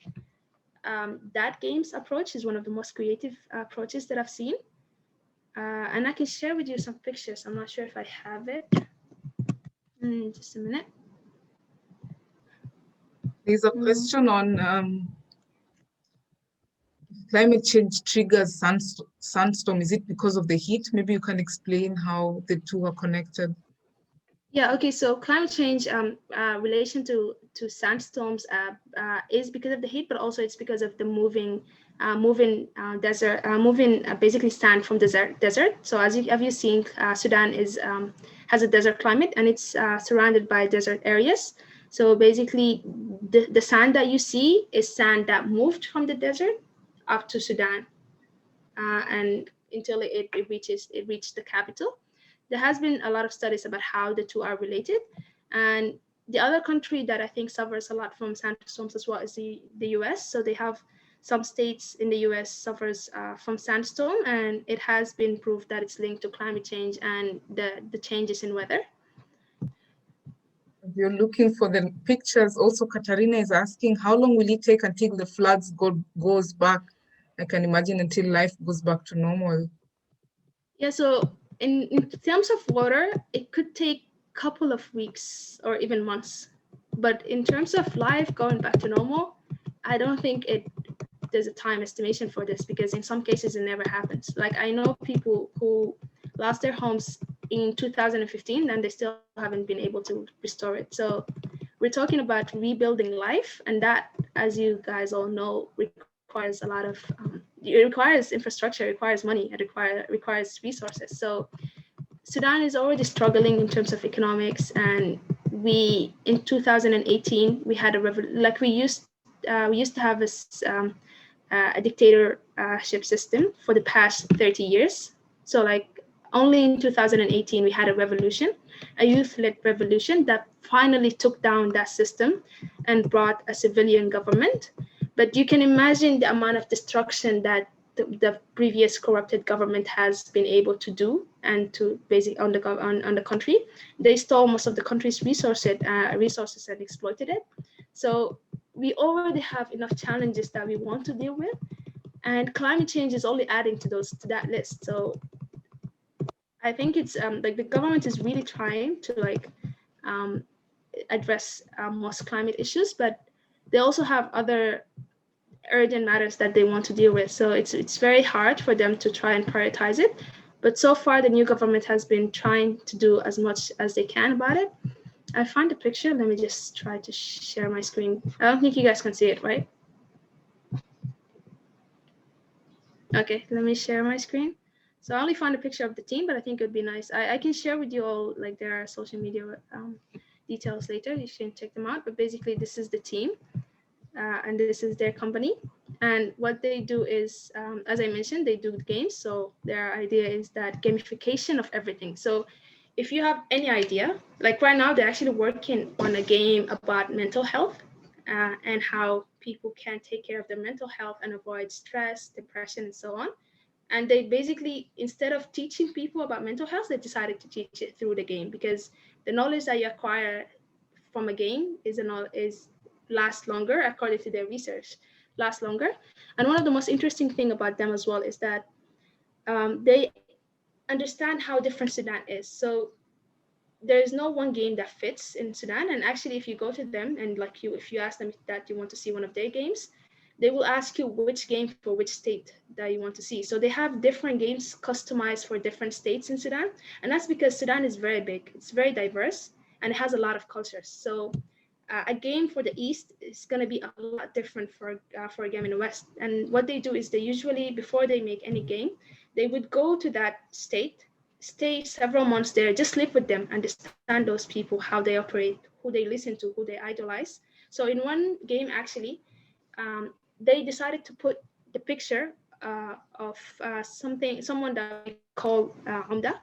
C: that games approach is one of the most creative approaches that I've seen. And I can share with you some pictures. I'm not sure if I have it. Just a minute.
B: There's a question on climate change triggers sandstorm. Is it because of the heat? Maybe you can explain how the two are connected.
C: Yeah, okay, so climate change relation to sandstorms is because of the heat, but also it's because of the moving basically sand from desert. So as you've seen, Sudan has a desert climate, and it's surrounded by desert areas. So basically the sand that you see is sand that moved from the desert up to Sudan and until it reached the capital. There has been a lot of studies about how the two are related. And the other country that I think suffers a lot from sandstorms as well is the US. So they have some states in the US suffers from sandstorm, and it has been proved that it's linked to climate change and the changes in weather.
B: You're looking for the pictures. Also, Katarina is asking, how long will it take until the floods goes back? I can imagine until life goes back to normal.
C: Yeah, so in terms of water, it could take a couple of weeks or even months. But in terms of life going back to normal, I don't think there's a time estimation for this, because in some cases it never happens. Like I know people who lost their homes in 2015 and they still haven't been able to restore it. So we're talking about rebuilding life, and that, as you guys all know, requires a lot of it requires infrastructure, it requires money, it requires resources. So Sudan is already struggling in terms of economics, and we in 2018 we had we used to have a dictatorship system for the past 30 years. So like only in 2018 we had a revolution, a youth-led revolution that finally took down that system and brought a civilian government. But you can imagine the amount of destruction that the previous corrupted government has been able to do and to basically on the country. They stole most of the country's resources and exploited it. So we already have enough challenges that we want to deal with, and climate change is only adding to that list. So I think it's like the government is really trying to address most climate issues, but they also have other urgent matters that they want to deal with. So it's very hard for them to try and prioritize it. But so far, the new government has been trying to do as much as they can about it. I found a picture. Let me just try to share my screen. I don't think you guys can see it, right? Okay, let me share my screen. So I only found a picture of the team, but I think it would be nice. I can share with you all like their social media details later. You can check them out. But basically, this is the team, and this is their company. And what they do is, as I mentioned, they do games. So their idea is that gamification of everything. So if you have any idea, like right now, they're actually working on a game about mental health and how people can take care of their mental health and avoid stress, depression, and so on. And they basically, instead of teaching people about mental health, they decided to teach it through the game, because the knowledge that you acquire from a game is lasts longer, according to their research, lasts longer. And one of the most interesting thing about them as well is that they understand how different Sudan is. So there is no one game that fits in Sudan. And actually, if you go to them and if you ask them that you want to see one of their games, they will ask you which game for which state that you want to see. So they have different games customized for different states in Sudan. And that's because Sudan is very big, it's very diverse, and it has a lot of cultures. So a game for the East is going to be a lot different for a game in the West. And what they do is they usually, before they make any game, they would go to that state, stay several months there, just live with them, understand those people, how they operate, who they listen to, who they idolize. So in one game, actually, they decided to put the picture of someone that we call Umda.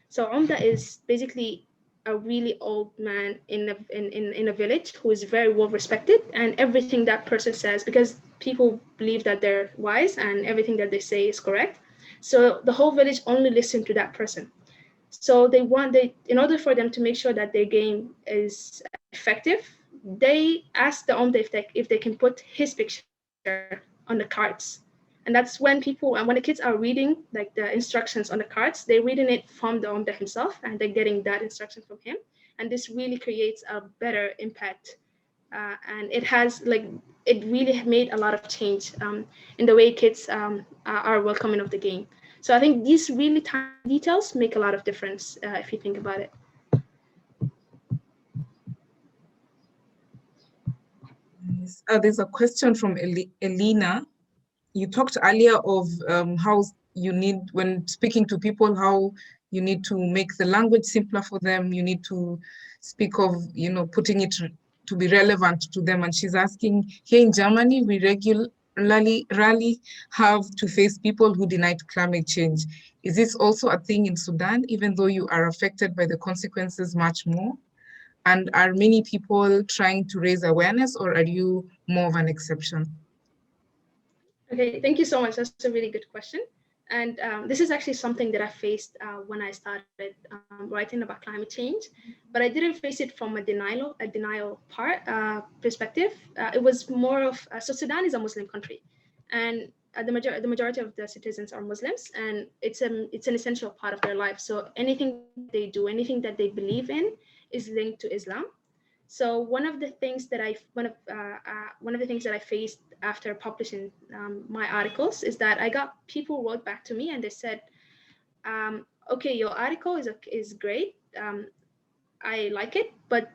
C: So Umda is basically a really old man in a village who is very well respected, and everything that person says, because people believe that they're wise and everything that they say is correct. So the whole village only listened to that person. So in order for them to make sure that their game is effective, they asked the Umda if they can put his picture on the cards. And that's when when the kids are reading like the instructions on the cards, they're reading it from the Umda himself, and they're getting that instruction from him. And this really creates a better impact. And it really made a lot of change in the way kids are welcoming of the game. So I think these really tiny details make a lot of difference if you think about it.
B: There's a question from Elina. You talked earlier of how you need, when speaking to people, how you need to make the language simpler for them. You need to speak of, putting it to be relevant to them. And she's asking, here in Germany, we regularly have to face people who deny climate change. Is this also a thing in Sudan, even though you are affected by the consequences much more? And are many people trying to raise awareness, or are you more of an exception?
C: Okay, thank you so much. That's a really good question. And this is actually something that I faced when I started writing about climate change, but I didn't face it from a denial perspective. It was more of, so Sudan is a Muslim country, and the majority of the citizens are Muslims, and it's an essential part of their life. So anything they do, anything that they believe in is linked to Islam. So one of the things that I faced after publishing my articles is that I got people wrote back to me and they said, okay, your article is great. I like it, but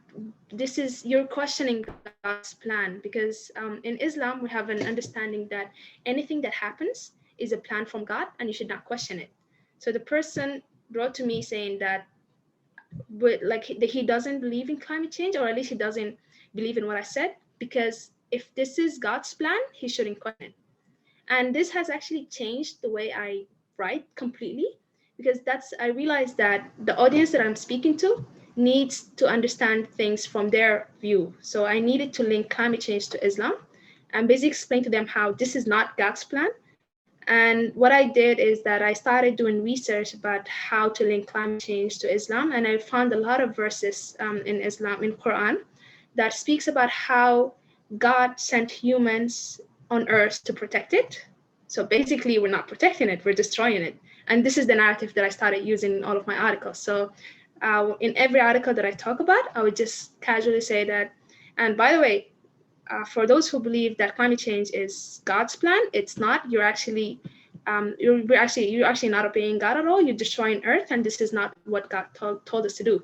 C: you're questioning God's plan, because in Islam, we have an understanding that anything that happens is a plan from God and you should not question it. So the person wrote to me saying that he doesn't believe in climate change, or at least he doesn't believe in what I said, because if this is God's plan, he shouldn't question it. And this has actually changed the way I write completely, because I realized that the audience that I'm speaking to needs to understand things from their view. So I needed to link climate change to Islam and basically explain to them how this is not God's plan. And what I did is that I started doing research about how to link climate change to Islam. And I found a lot of verses in Islam, in Quran, that speaks about how God sent humans on Earth to protect it. So basically, we're not protecting it, we're destroying it. And this is the narrative that I started using in all of my articles. So in every article that I talk about, I would just casually say that, and by the way, for those who believe that climate change is God's plan, it's not. You're actually not obeying God at all. You're destroying Earth, and this is not what God told us to do.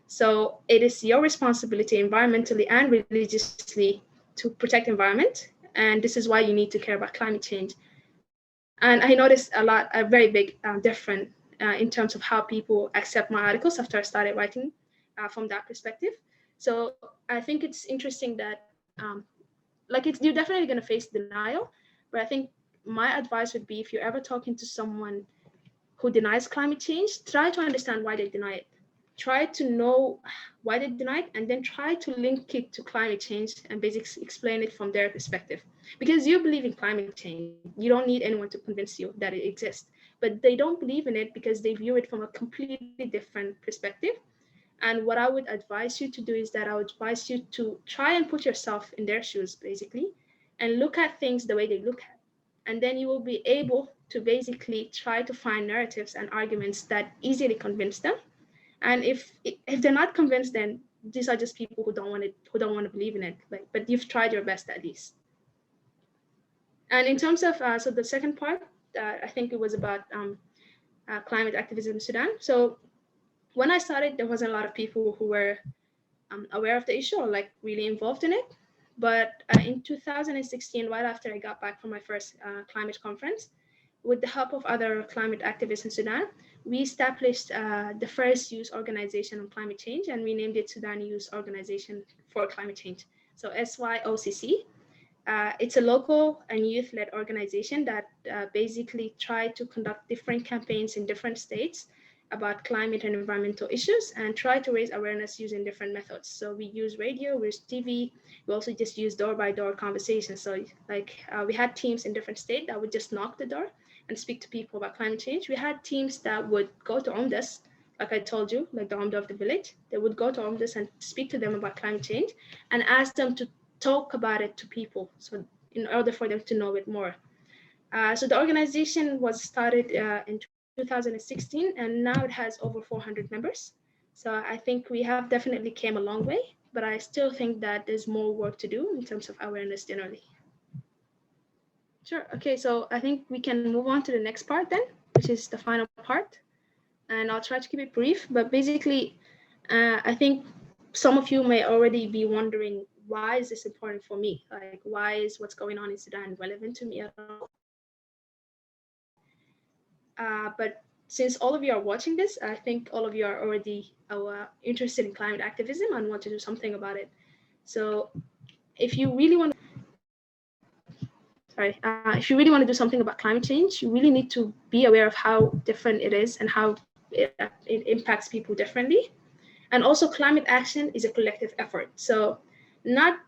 C: So it is your responsibility, environmentally and religiously, to protect environment, and this is why you need to care about climate change. And I noticed a very big difference in terms of how people accept my articles after I started writing from that perspective. So I think it's interesting that you're definitely going to face denial, but I think my advice would be, if you're ever talking to someone who denies climate change, try to understand why they deny it. Try to know why they deny it, and then try to link it to climate change and basically explain it from their perspective. Because you believe in climate change, you don't need anyone to convince you that it exists. But they don't believe in it because they view it from a completely different perspective. And what I would advise you to do is that I would advise you to try and put yourself in their shoes, basically, and look at things the way they look at. And then you will be able to basically try to find narratives and arguments that easily convince them. And if they're not convinced, then these are just people who don't want to believe in it. But you've tried your best at least. And in terms of so the second part, I think it was about climate activism in Sudan. So when I started, there wasn't a lot of people who were aware of the issue or really involved in it. But in 2016, right after I got back from my first climate conference, with the help of other climate activists in Sudan, we established the first youth organization on climate change, and we named it Sudan Youth Organization for Climate Change. So SYOCC. It's a local and youth-led organization that basically tried to conduct different campaigns in different states about climate and environmental issues, and try to raise awareness using different methods. So we use radio, we use TV, we also just use door-by-door conversations. So we had teams in different states that would just knock the door and speak to people about climate change. We had teams that would go to Omdas, like I told you, like the Omda of the village. They would go to Omdas and speak to them about climate change and ask them to talk about it to people, so in order for them to know it more. So the organization was started in 2016, and now it has over 400 members. So I think we have definitely came a long way, but I still think that there's more work to do in terms of awareness generally. Sure. Okay, so I think we can move on to the next part then, which is the final part. And I'll try to keep it brief, but basically, I think some of you may already be wondering, why is this important for me? Why is what's going on in Sudan relevant to me at all? But since all of you are watching this, I think all of you are already interested in climate activism and want to do something about it. So if you really want to, if you really want to do something about climate change, you really need to be aware of how different it is and how it impacts people differently. And also, climate action is a collective effort. So not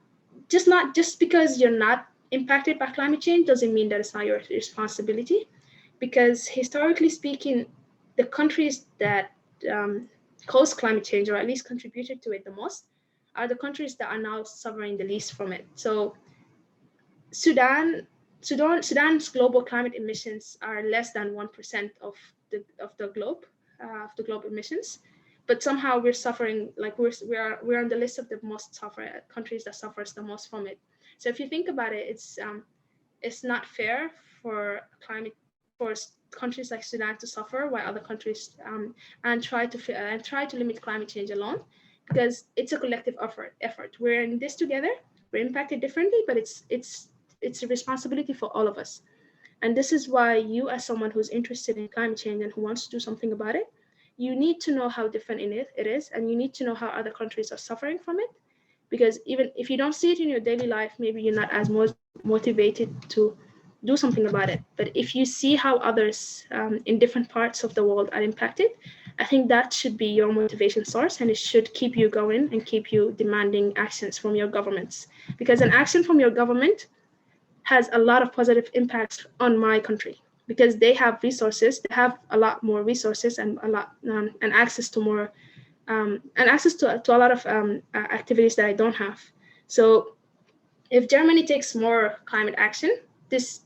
C: just because you're not impacted by climate change doesn't mean that it's not your responsibility. Because historically speaking, the countries that caused climate change, or at least contributed to it the most, are the countries that are now suffering the least from it. So Sudan's global climate emissions are less than 1% of the globe emissions, but somehow we're suffering, we're on the list of the most countries that suffers the most from it. So if you think about it, it's not fair for countries like Sudan to suffer while other countries and try to limit climate change alone, because it's a collective effort. We're in this together. We're impacted differently, but it's a responsibility for all of us. And this is why you, as someone who's interested in climate change and who wants to do something about it, you need to know how different it is, and you need to know how other countries are suffering from it. Because even if you don't see it in your daily life, maybe you're not as motivated to do something about it. But if you see how others in different parts of the world are impacted, I think that should be your motivation source, and it should keep you going and keep you demanding actions from your governments. Because an action from your government has a lot of positive impacts on my country, because they have resources. They have a lot more resources and a lot and access to more and access to a lot of activities that I don't have. So If Germany takes more climate action, this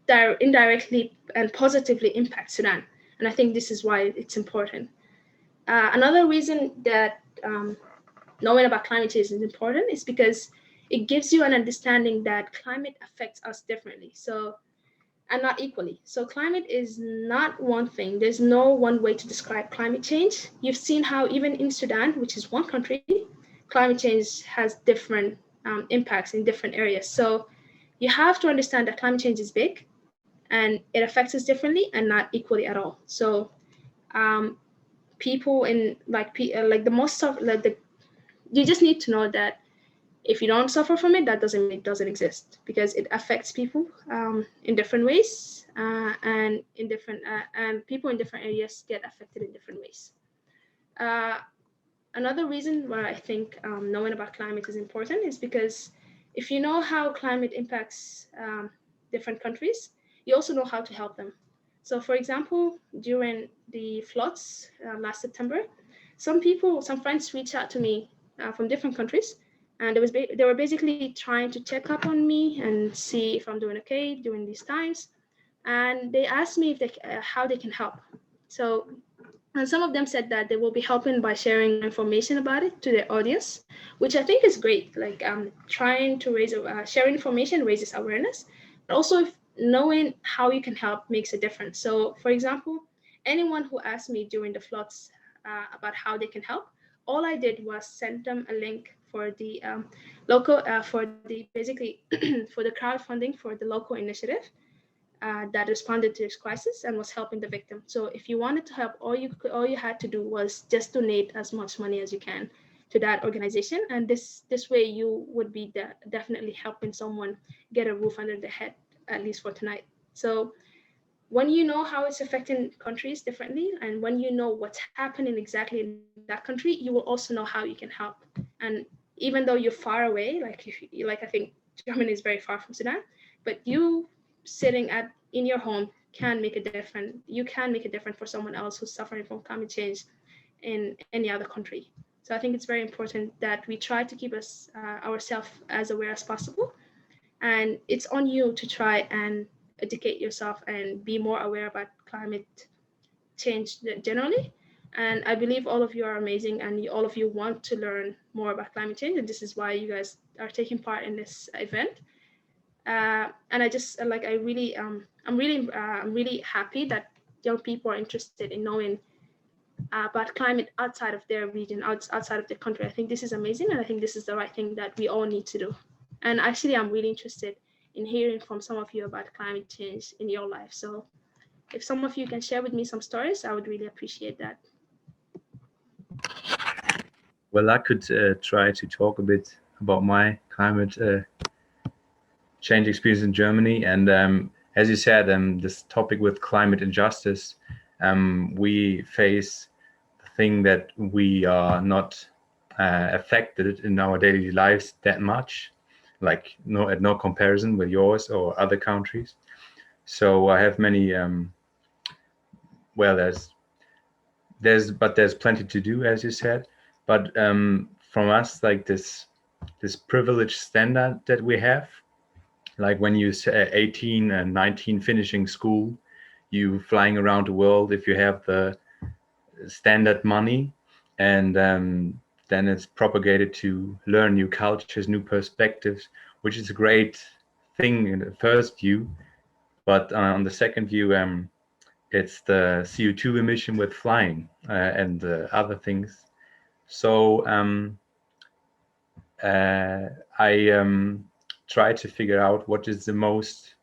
C: indirectly and positively impacts Sudan. And I think this is why it's important. Another reason that knowing about climate change is important is because it gives you an understanding that climate affects us differently. So, and not equally. So climate is not one thing. There's no one way to describe climate change. You've seen how even in Sudan, which is one country, climate change has different impacts in different areas. So you have to understand that climate change is big and it affects us differently and not equally at all. So people in like the most of like the you just need to know that if you don't suffer from it, that doesn't mean it doesn't exist, because it affects people in different ways, and people in different areas get affected in different ways. Uh, Another reason why I think knowing about climate is important is because if you know how climate impacts different countries, you also know how to help them. So, for example, during the floods last September, some friends reached out to me from different countries, and they were basically trying to check up on me and see if I'm doing okay during these times. And they asked me if how they can help. So, and some of them said that they will be helping by sharing information about it to their audience, which I think is great. Like trying to sharing information raises awareness, but also knowing how you can help makes a difference. So, for example, anyone who asked me during the floods about how they can help, all I did was send them a link for the local, for the basically for the crowdfunding for the local initiative that responded to this crisis and was helping the victim. So if you wanted to help, all you had to do was just donate as much money as you can to that organization, and this way you would be definitely helping someone get a roof under their head, at least for tonight. So when you know how it's affecting countries differently, and when you know what's happening exactly in that country, you will also know how you can help. And even though you're far away, like I think Germany is very far from Sudan, but you sitting in your home can make a difference. You can make a difference for someone else who's suffering from climate change in any other country. So I think it's very important that we try to keep ourselves as aware as possible, and it's on you to try and educate yourself and be more aware about climate change generally. And I believe all of you are amazing, and all of you want to learn more about climate change, and this is why you guys are taking part in this event. And I just like I really I'm really happy that young people are interested in knowing about climate outside of their region, outside of their country. I think this is amazing, and I think this is the right thing that we all need to do. And actually, I'm really interested in hearing from some of you about climate change in your life. So if some of you can share with me some stories, I would really appreciate that.
D: Well, I could try to talk a bit about my climate change experience in Germany. And as you said, this topic with climate injustice, we face the thing that we are not affected in our daily lives that much, like no comparison with yours or other countries. So I have many, well, there's plenty to do, as you said, but from us, like this privileged standard that we have, like when you say 18 and 19 finishing school, you flying around the world if you have the standard money, and then it's propagated to learn new cultures, new perspectives, which is a great thing in the first view. But on the second view, it's the CO2 emission with flying and other things. So I try to figure out what is the most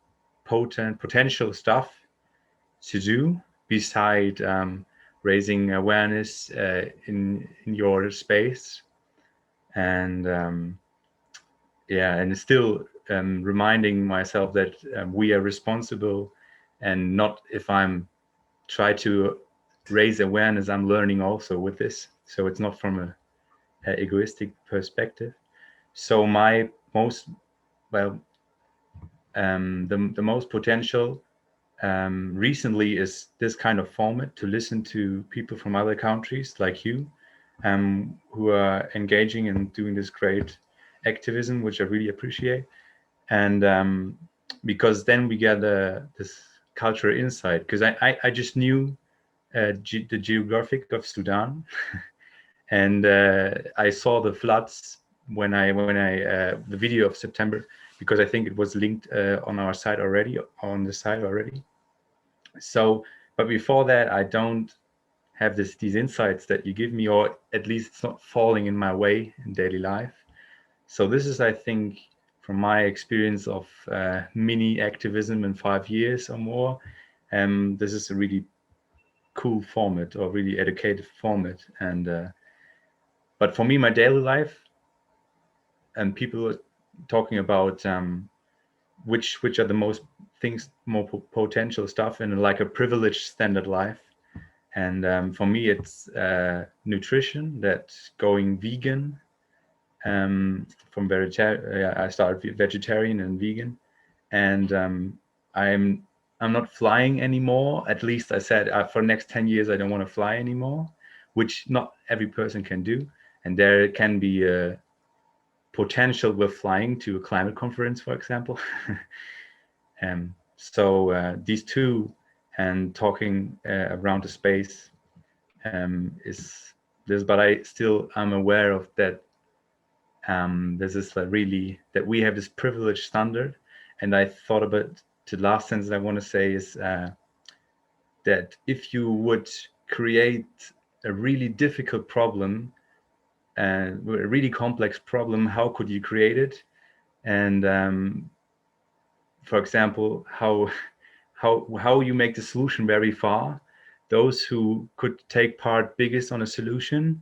D: potential stuff to do beside raising awareness in your space, and and still reminding myself that we are responsible, and not if I'm try to raise awareness, I'm learning also with this. So it's not from a egoistic perspective. So my most the most potential recently is this kind of format, to listen to people from other countries like you, who are engaging and doing this great activism, which I really appreciate. And because then we get this cultural insight, because I just knew the geographic of Sudan, and I saw the floods when I the video of September, because I think it was linked on our site already, on the site already. So, but before that, I don't have these insights that you give me, or at least it's not falling in my way in daily life. So this is, I think, from my experience of mini activism in 5 years or more, this is a really cool format, or really educative format. And but for me, my daily life, and people are talking about which are the most things, more potential stuff in like a privileged standard life. And for me, it's nutrition, that going vegan. From vegetarian, I started vegetarian and vegan, and I'm not flying anymore. At least I said for the next 10 years I don't want to fly anymore, which not every person can do. And there can be a potential with flying to a climate conference, for example. So these two, and talking around the space is this, but I still am aware of that. This is really that we have this privileged standard. And I thought about the last sentence I want to say is that if you would create a really difficult problem, a really complex problem, how could you create it? And for example, how you make the solution very far. Those who could take part biggest on a solution,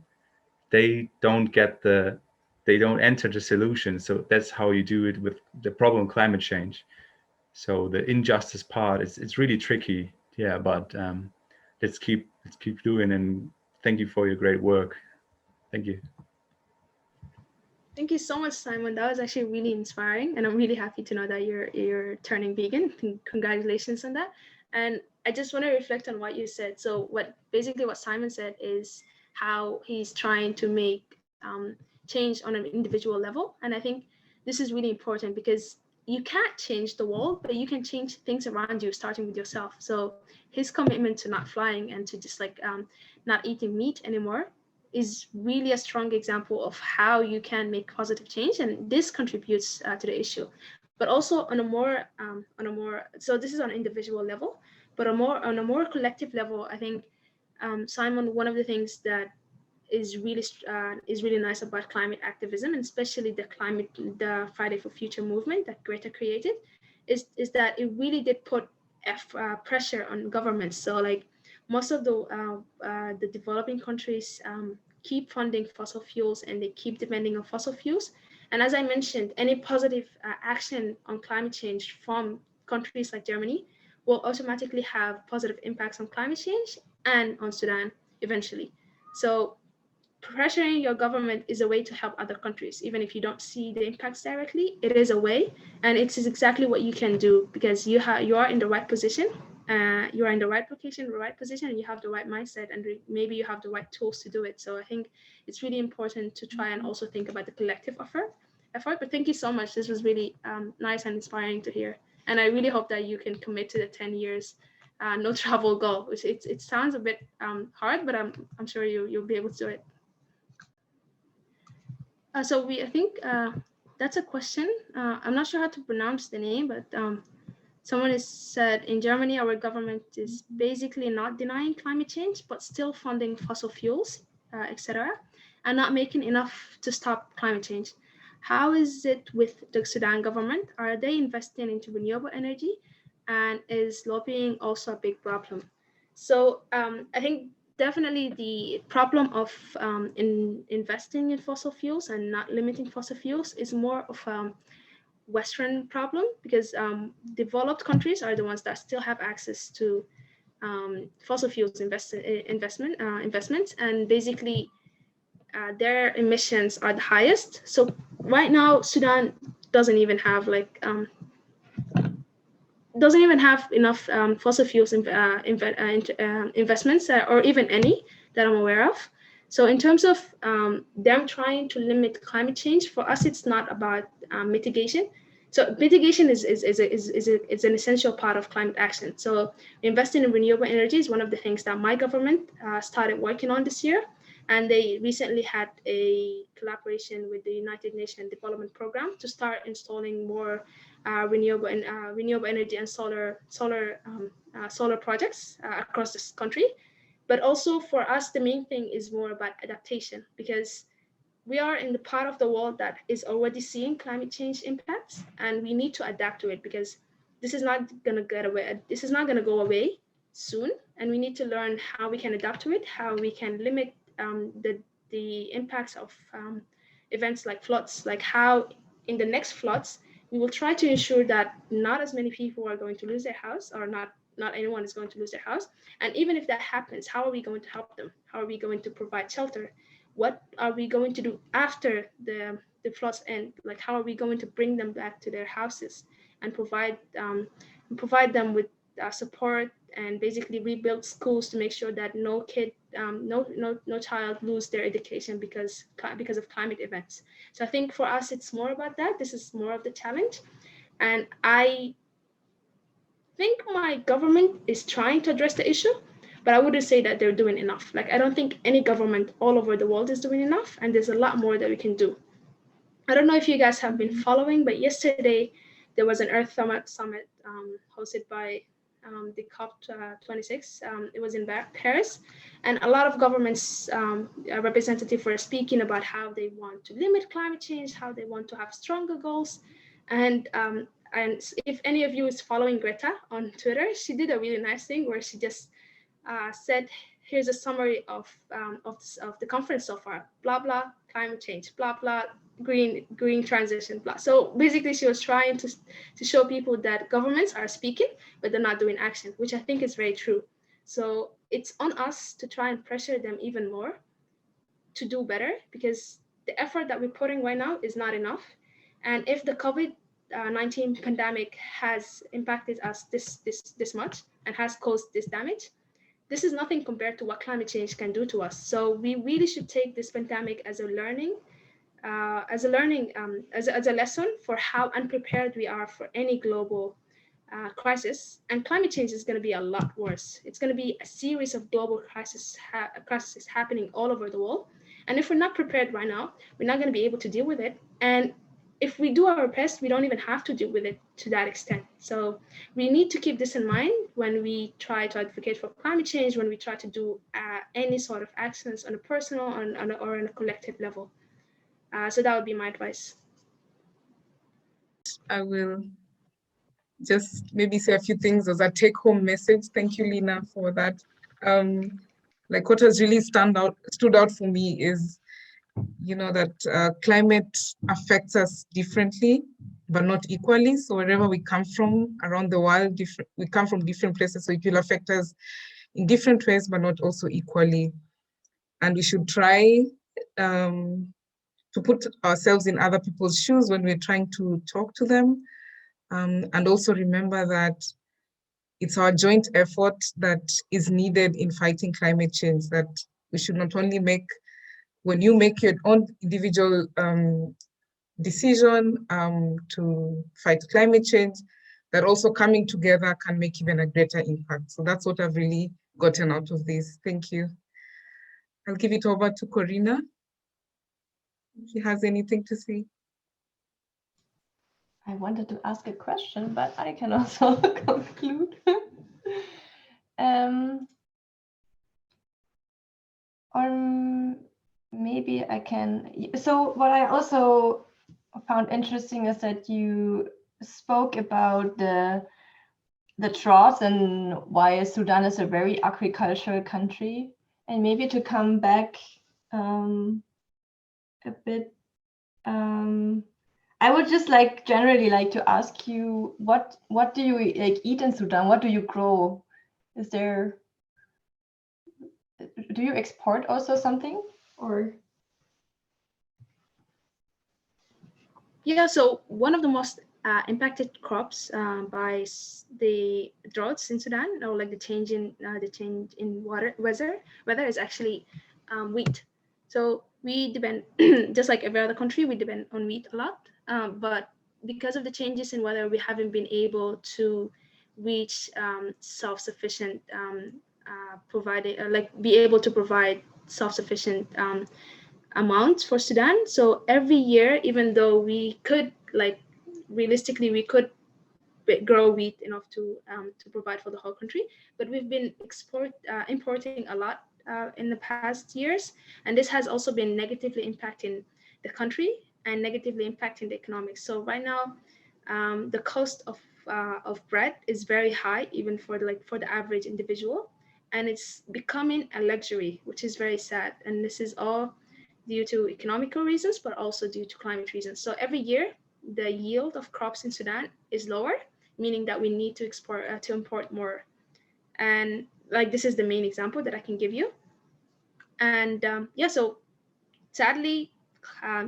D: they don't enter the solution. So that's how you do it with the problem climate change. So the injustice part, it's really tricky. Yeah, but let's keep doing, and thank you for your great work. Thank you.
C: Thank you so much, Simon. That was actually really inspiring, and I'm really happy to know that you're turning vegan. Congratulations on that. And I just want to reflect on what you said. So what Simon said is how he's trying to make change on an individual level. And I think this is really important, because you can't change the world, but you can change things around you, starting with yourself. So his commitment to not flying and to just not eating meat anymore is really a strong example of how you can make positive change, and this contributes to the issue. But also on a more so this is on an individual level, but on a more collective level, I think Simon, one of the things that is really nice about climate activism, and especially the Friday for Future movement that Greta created, is that it really did put pressure on governments. So most of the developing countries keep funding fossil fuels, and they keep depending on fossil fuels. And as I mentioned, any positive action on climate change from countries like Germany will automatically have positive impacts on climate change and on Sudan eventually. So pressuring your government is a way to help other countries. Even if you don't see the impacts directly, it is a way, and it is exactly what you can do, because you are in the right position, you are in the right location, the right position, and you have the right mindset, and maybe you have the right tools to do it. So I think it's really important to try and also think about the collective effort. But thank you so much. This was really nice and inspiring to hear. And I really hope that you can commit to the 10 years no travel goal, which it sounds a bit hard, but I'm sure you'll be able to do it. So I think that's a question. I'm not sure how to pronounce the name, but someone has said, in Germany, our government is basically not denying climate change, but still funding fossil fuels, etc., and not making enough to stop climate change. How is it with the Sudan government? Are they investing into renewable energy? And is lobbying also a big problem? So I think definitely the problem of investing in fossil fuels and not limiting fossil fuels is more of a Western problem, because developed countries are the ones that still have access to fossil fuels investments, and basically their emissions are the highest. So right now, Sudan doesn't even have enough fossil fuels investments, or even any that I'm aware of. So in terms of them trying to limit climate change, for us, it's not about mitigation. So mitigation is an essential part of climate action. So investing in renewable energy is one of the things that my government started working on this year. And they recently had a collaboration with the United Nations Development Program to start installing more renewable energy and solar projects across this country. But also for us, the main thing is more about adaptation, because we are in the part of the world that is already seeing climate change impacts, and we need to adapt to it, because this is not going to get away. This is not going to go away soon, and we need to learn how we can adapt to it, how we can limit the impacts of events like floods, like how in the next floods we will try to ensure that not as many people are going to lose their house, or not anyone is going to lose their house. And even if that happens, how are we going to help them? How are we going to provide shelter? What are we going to do after the floods end? Like, how are we going to bring them back to their houses and provide them with support, and basically rebuild schools to make sure that no child lose their education because of climate events. So I think for us, it's more about that. This is more of the challenge. And I think my government is trying to address the issue, but I wouldn't say that they're doing enough. Like, I don't think any government all over the world is doing enough, and there's a lot more that we can do. I don't know if you guys have been following, but yesterday there was an Earth Summit hosted by the COP26. It was in Paris, and a lot of governments representatives were speaking about how they want to limit climate change, how they want to have stronger goals. And if any of you is following Greta on Twitter, she did a really nice thing where she just said, here's a summary of the conference so far, blah, blah, climate change, blah, blah, green transition, blah. So basically she was trying to show people that governments are speaking, but they're not doing action, which I think is very true. So it's on us to try and pressure them even more to do better, because the effort that we're putting right now is not enough. And if the COVID-19 pandemic has impacted us this much and has caused this damage, this is nothing compared to what climate change can do to us. So we really should take this pandemic as a lesson for how unprepared we are for any global crisis. And climate change is going to be a lot worse. It's going to be a series of global crises happening all over the world. And if we're not prepared right now, we're not going to be able to deal with it. And if we do our best, we don't even have to deal with it to that extent. So we need to keep this in mind when we try to advocate for climate change, when we try to do any sort of actions on a personal or on a collective level. So that would be my advice.
B: I will just maybe say a few things as a take-home message. Thank you, Lina, for that. Like, what has really stood out for me is, that climate affects us differently, but not equally. So wherever we come from around the world, we come from different places, so it will affect us in different ways, but not also equally. And we should try to put ourselves in other people's shoes when we're trying to talk to them. And also remember that it's our joint effort that is needed in fighting climate change, that we should not only when you make your own individual decision to fight climate change, that also coming together can make even a greater impact. So that's what I've really gotten out of this. Thank you. I'll give it over to Corina, if she has anything to say.
A: I wanted to ask a question, but I can also conclude. Or maybe I can. So what I also found interesting is that you spoke about the droughts and why Sudan is a very agricultural country. And maybe to come back a bit, I would just generally like to ask you, what do you eat in Sudan? What do you grow? Do you export also something, or?
C: Yeah, so one of the most impacted crops by the droughts in Sudan, or like the change in weather is actually wheat. So we depend, just like every other country, we depend on wheat a lot. But because of the changes in weather, we haven't been able to reach self-sufficient providing, be able to provide self-sufficient amounts for Sudan. So every year, even though we could, realistically, we could grow wheat enough to provide for the whole country, but we've been importing a lot in the past years, and this has also been negatively impacting the country and negatively impacting the economics. So right now, the cost of bread is very high, even for the average individual, and it's becoming a luxury, which is very sad. And this is all due to economical reasons, but also due to climate reasons. So every year, the yield of crops in Sudan is lower, meaning that we need to import more. And this is the main example that I can give you. And so sadly,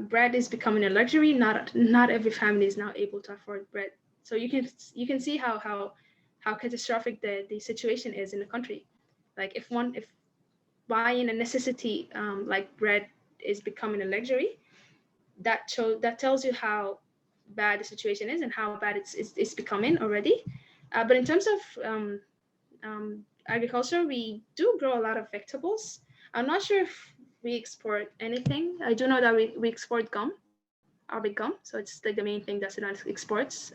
C: bread is becoming a luxury. Not every family is now able to afford bread. So you can see how catastrophic the situation is in the country. If buying a necessity like bread is becoming a luxury, that tells you how bad the situation is and how bad it's becoming already. But in terms of agriculture, we do grow a lot of vegetables. I'm not sure if we export anything. I do know that we export gum, Arabic gum. So it's the main thing that Sudan exports.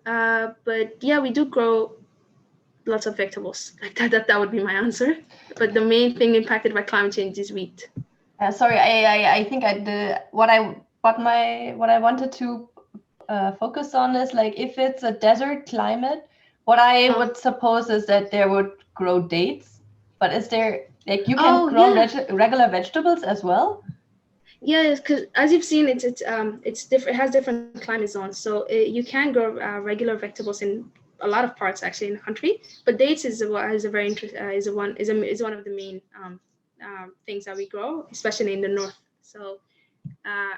C: But yeah, we do grow lots of vegetables. That would be my answer. But the main thing impacted by climate change is wheat.
A: Sorry, I think what I wanted to focus on is if it's a desert climate, what I would suppose is that there would grow dates, but is there you can grow regular vegetables as well?
C: Yes, because as you've seen, it's different. It has different climate zones, so you can grow regular vegetables in a lot of parts actually in the country. But dates is one of the main things that we grow, especially in the north. So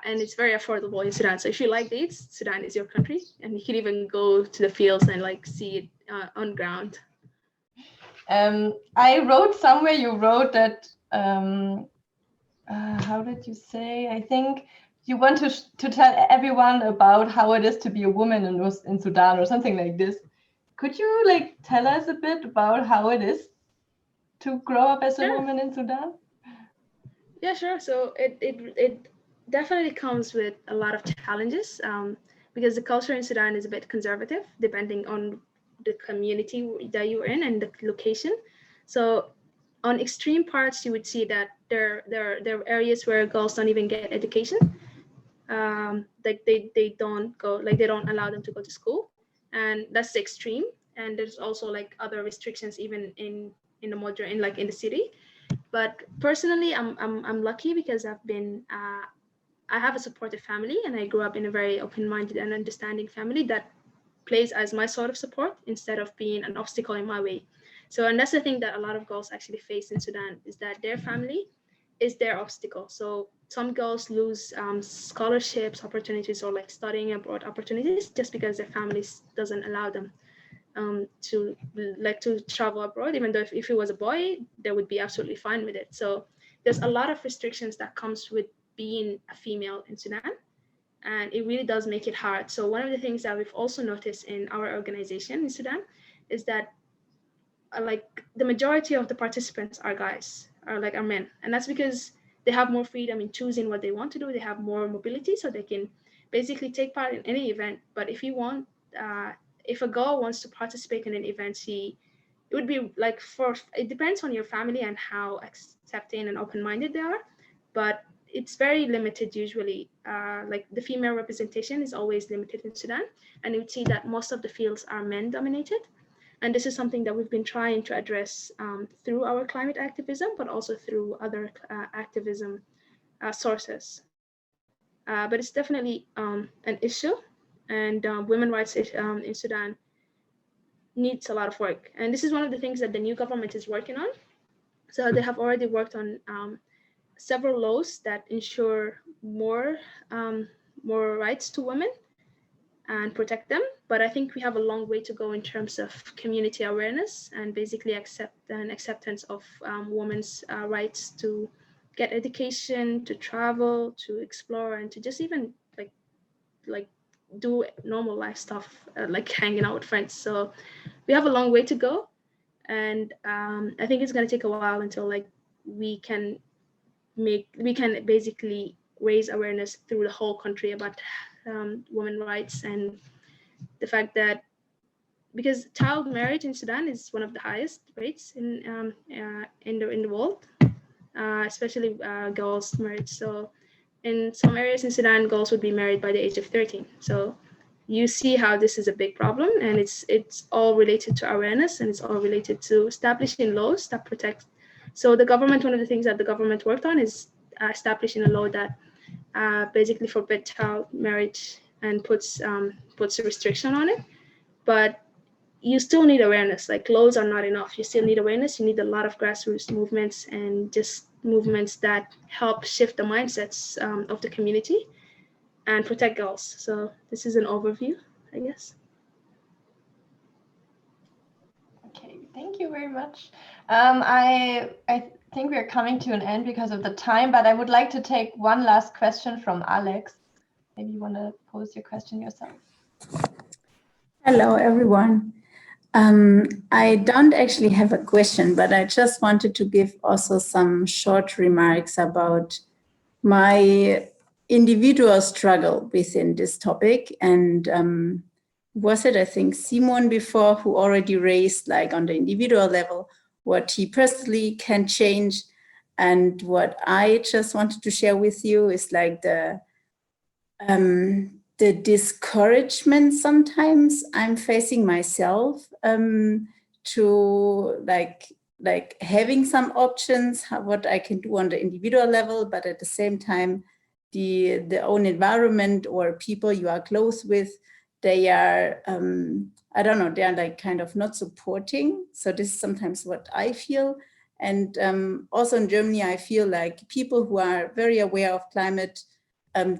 C: and it's very affordable in Sudan. So if you like dates, Sudan is your country, and you can even go to the fields and see it on ground.
A: I wrote somewhere, you wrote that how did you say? I think you want to tell everyone about how it is to be a woman in Sudan or something like this. Could you tell us a bit about how it is to grow up as a woman in Sudan?
C: Yeah, sure. So it definitely comes with a lot of challenges because the culture in Sudan is a bit conservative, depending on the community that you're in and the location. So on extreme parts, you would see that there are areas where girls don't even get education. They don't go, they don't allow them to go to school, and that's the extreme. And there's also other restrictions even in the moderate, in the city. But personally, I'm lucky because I have a supportive family, and I grew up in a very open-minded and understanding family that plays as my sort of support instead of being an obstacle in my way. So, and that's the thing that a lot of girls actually face in Sudan, is that their family is their obstacle. So some girls lose scholarships, opportunities, or studying abroad opportunities just because their families doesn't allow them to travel abroad. Even though if it was a boy, they would be absolutely fine with it. So there's a lot of restrictions that comes with being a female in Sudan, and it really does make it hard. So one of the things that we've also noticed in our organization in Sudan is that the majority of the participants are guys, are men, and that's because they have more freedom in choosing what they want to do. They have more mobility, so they can basically take part in any event. But if a girl wants to participate in an event, it would be it depends on your family and how accepting and open-minded they are, but it's very limited usually. The female representation is always limited in Sudan, and you would see that most of the fields are men dominated. And this is something that we've been trying to address through our climate activism, but also through other activism sources. But it's definitely an issue, and women's rights in Sudan needs a lot of work. And this is one of the things that the new government is working on. So they have already worked on several laws that ensure more rights to women and protect them. But I think we have a long way to go in terms of community awareness and basically acceptance of women's rights to get education, to travel, to explore, and to just even like do normal life stuff, like hanging out with friends. So we have a long way to go, and I think it's going to take a while until like we can basically raise awareness through the whole country about women rights, and the fact that because child marriage in Sudan is one of the highest rates in the world, especially girls marriage. So in some areas in Sudan, girls would be married by the age of 13. So you see how this is a big problem, and it's all related to awareness, and it's all related to establishing laws that protect. So the government, one of the things that the government worked on is establishing a law that basically forbids child marriage and puts a restriction on it. But you still need awareness. Like laws are not enough. You still need awareness. You need a lot of grassroots movements and just movements that help shift the mindsets of the community and protect girls. So this is an overview, I guess.
A: Okay, thank you very much. I think we're coming to an end because of the time, but I would like to take one last question from Alex. Maybe you want to pose your question yourself.
E: Hello, everyone. I don't actually have a question, but I just wanted to give also some short remarks about my individual struggle within this topic. And was it, I think, Simon before who already raised, like on the individual level, what he personally can change. And what I just wanted to share with you is like the discouragement sometimes I'm facing myself to like having some options, what I can do on the individual level, but at the same time, the own environment or people you are close with, they are, I don't know, they are like kind of not supporting. So this is sometimes what I feel. And also in Germany, I feel like people who are very aware of climate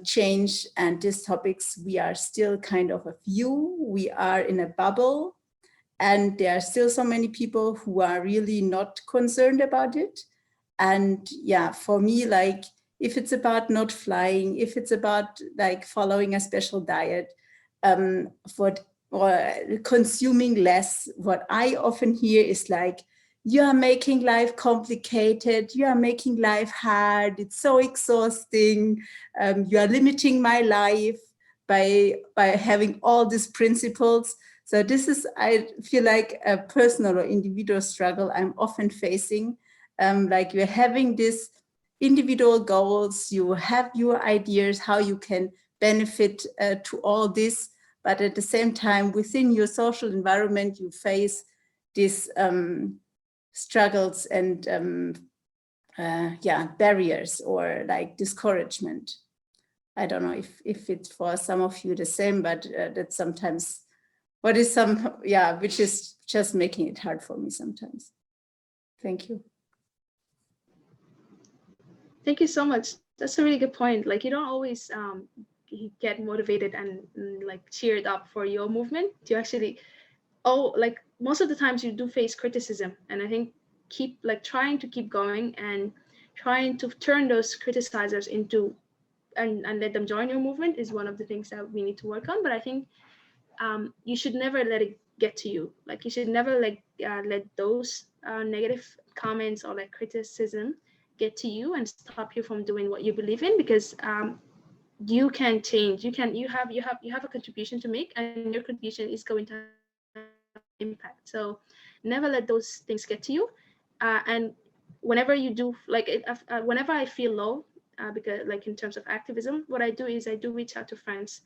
E: change and these topics, we are still kind of a few. We are in a bubble, and there are still so many people who are really not concerned about it. And yeah, for me, like if it's about not flying, if it's about like following a special diet, or consuming less, what I often hear is like, you are making life complicated, you are making life hard, it's so exhausting, you are limiting my life by having all these principles. So this is, I feel like a personal or individual struggle I'm often facing. Like you're having these individual goals, you have your ideas, how you can benefit to all this, but at the same time, within your social environment, you face these struggles and barriers or like discouragement. I don't know if it's for some of you the same, but that's sometimes what is which is just making it hard for me sometimes. Thank you.
C: Thank you so much. That's a really good point. Like you don't always get motivated and like cheered up for your movement. You actually, like most of the times you do face criticism, and I think trying to keep going and trying to turn those criticizers into and let them join your movement is one of the things that we need to work on. But I think you should never let it get to you. Like you should never let those negative comments or like criticism get to you and stop you from doing what you believe in, because you can change. You have a contribution to make, and your contribution is going to have impact. So never let those things get to you. And whenever you do, whenever I feel low, because like in terms of activism, what I do is I do reach out to friends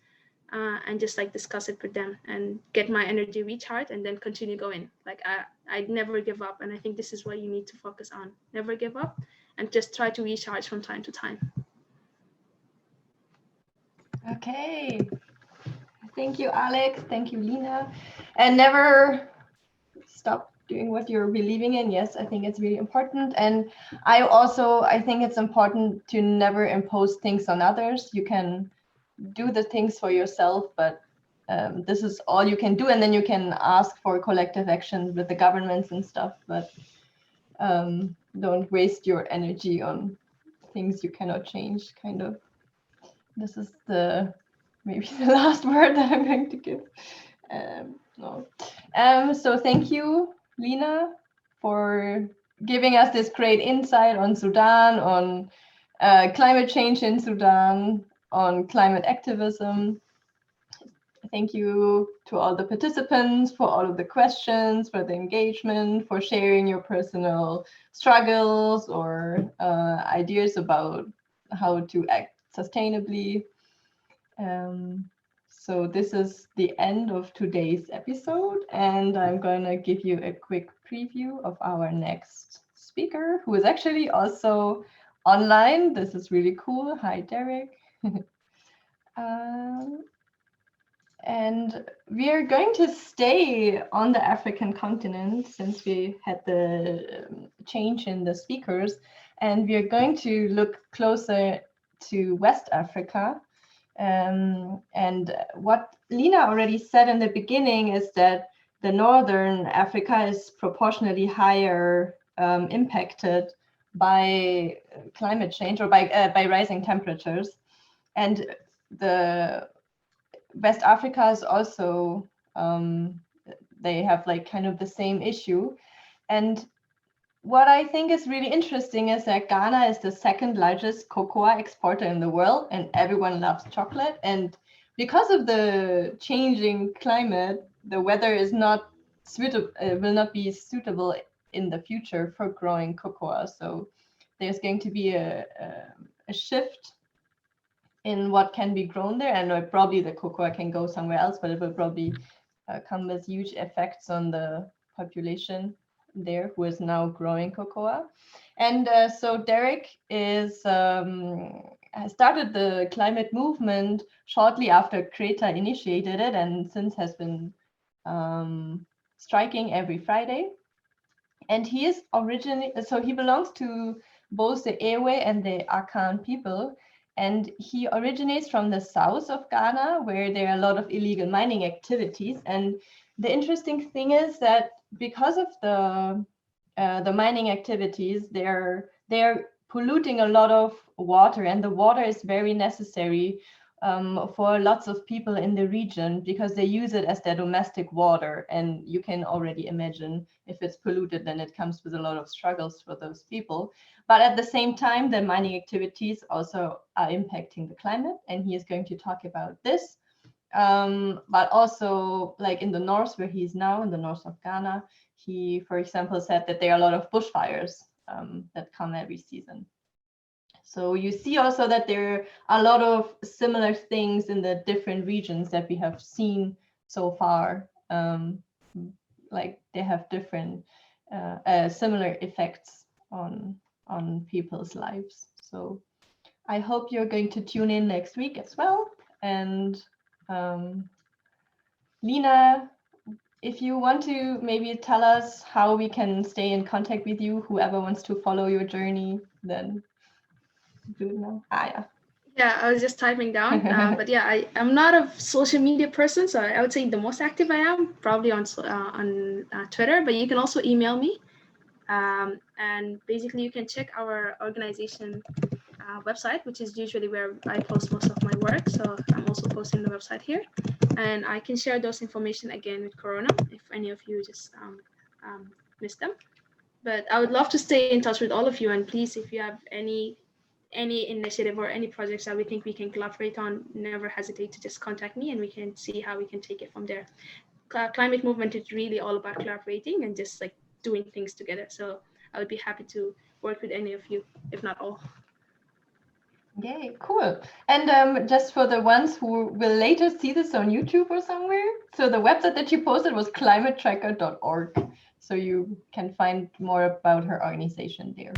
C: and just like discuss it with them and get my energy recharged and then continue going. Like I never give up, and I think this is what you need to focus on. Never give up and just try to recharge from time to time.
A: Okay. Thank you, Alex. Thank you, Lina. And never stop doing what you're believing in. Yes, I think it's really important. And I think it's important to never impose things on others. You can do the things for yourself, but this is all you can do. And then you can ask for collective action with the governments and stuff, but don't waste your energy on things you cannot change, kind of. This is maybe the last word that I'm going to give. No. So thank you, Lina, for giving us this great insight on Sudan, on climate change in Sudan, on climate activism. Thank you to all the participants for all of the questions, for the engagement, for sharing your personal struggles or ideas about how to act sustainably. So this is the end of today's episode, and I'm going to give you a quick preview of our next speaker, who is actually also online. This is really cool. Hi, Derek. And we are going to stay on the African continent since we had the change in the speakers, and we are going to look closer to West Africa. And what Lina already said in the beginning is that the Northern Africa is proportionally higher impacted by climate change or by rising temperatures. And the West Africa is also, they have like kind of the same issue. And what I think is really interesting is that Ghana is the second largest cocoa exporter in the world, and everyone loves chocolate. And because of the changing climate, the weather is not suitable, will not be suitable in the future for growing cocoa. So there's going to be a shift in what can be grown there, and probably the cocoa can go somewhere else, but it will probably come with huge effects on the population there who is now growing cocoa. And so Derek has started the climate movement shortly after Greta initiated it, and since has been striking every Friday. And he is originally, so he belongs to both the Ewe and the Akan people. And he originates from the south of Ghana, where there are a lot of illegal mining activities. And the interesting thing is that because of the mining activities, they're polluting a lot of water, and the water is very necessary for lots of people in the region because they use it as their domestic water. And you can already imagine if it's polluted, then it comes with a lot of struggles for those people. But at the same time, the mining activities also are impacting the climate, and he is going to talk about this. But also, like in the north, where he's now, in the north of Ghana, he, for example, said that there are a lot of bushfires that come every season. So you see also that there are a lot of similar things in the different regions that we have seen so far. Like they have different similar effects on people's lives. So I hope you're going to tune in next week as well. And Lina, if you want to maybe tell us how we can stay in contact with you, whoever wants to follow your journey, then do it now.
C: Yeah, I was just typing down, but yeah, I'm not a social media person, so I would say the most active I am probably on Twitter, but you can also email me, and basically you can check our organization website, which is usually where I post most of my work. So I'm also posting the website here, and I can share those information again with Corona if any of you just missed them. But I would love to stay in touch with all of you, and please, if you have any initiative or any projects that we think we can collaborate on, never hesitate to just contact me and we can see how we can take it from there. Climate movement is really all about collaborating and just like doing things together. So I would be happy to work with any of you, if not all.
A: Yay, cool. And just for the ones who will later see this on YouTube or somewhere, so the website that you posted was climatetracker.org. So you can find more about her organization there.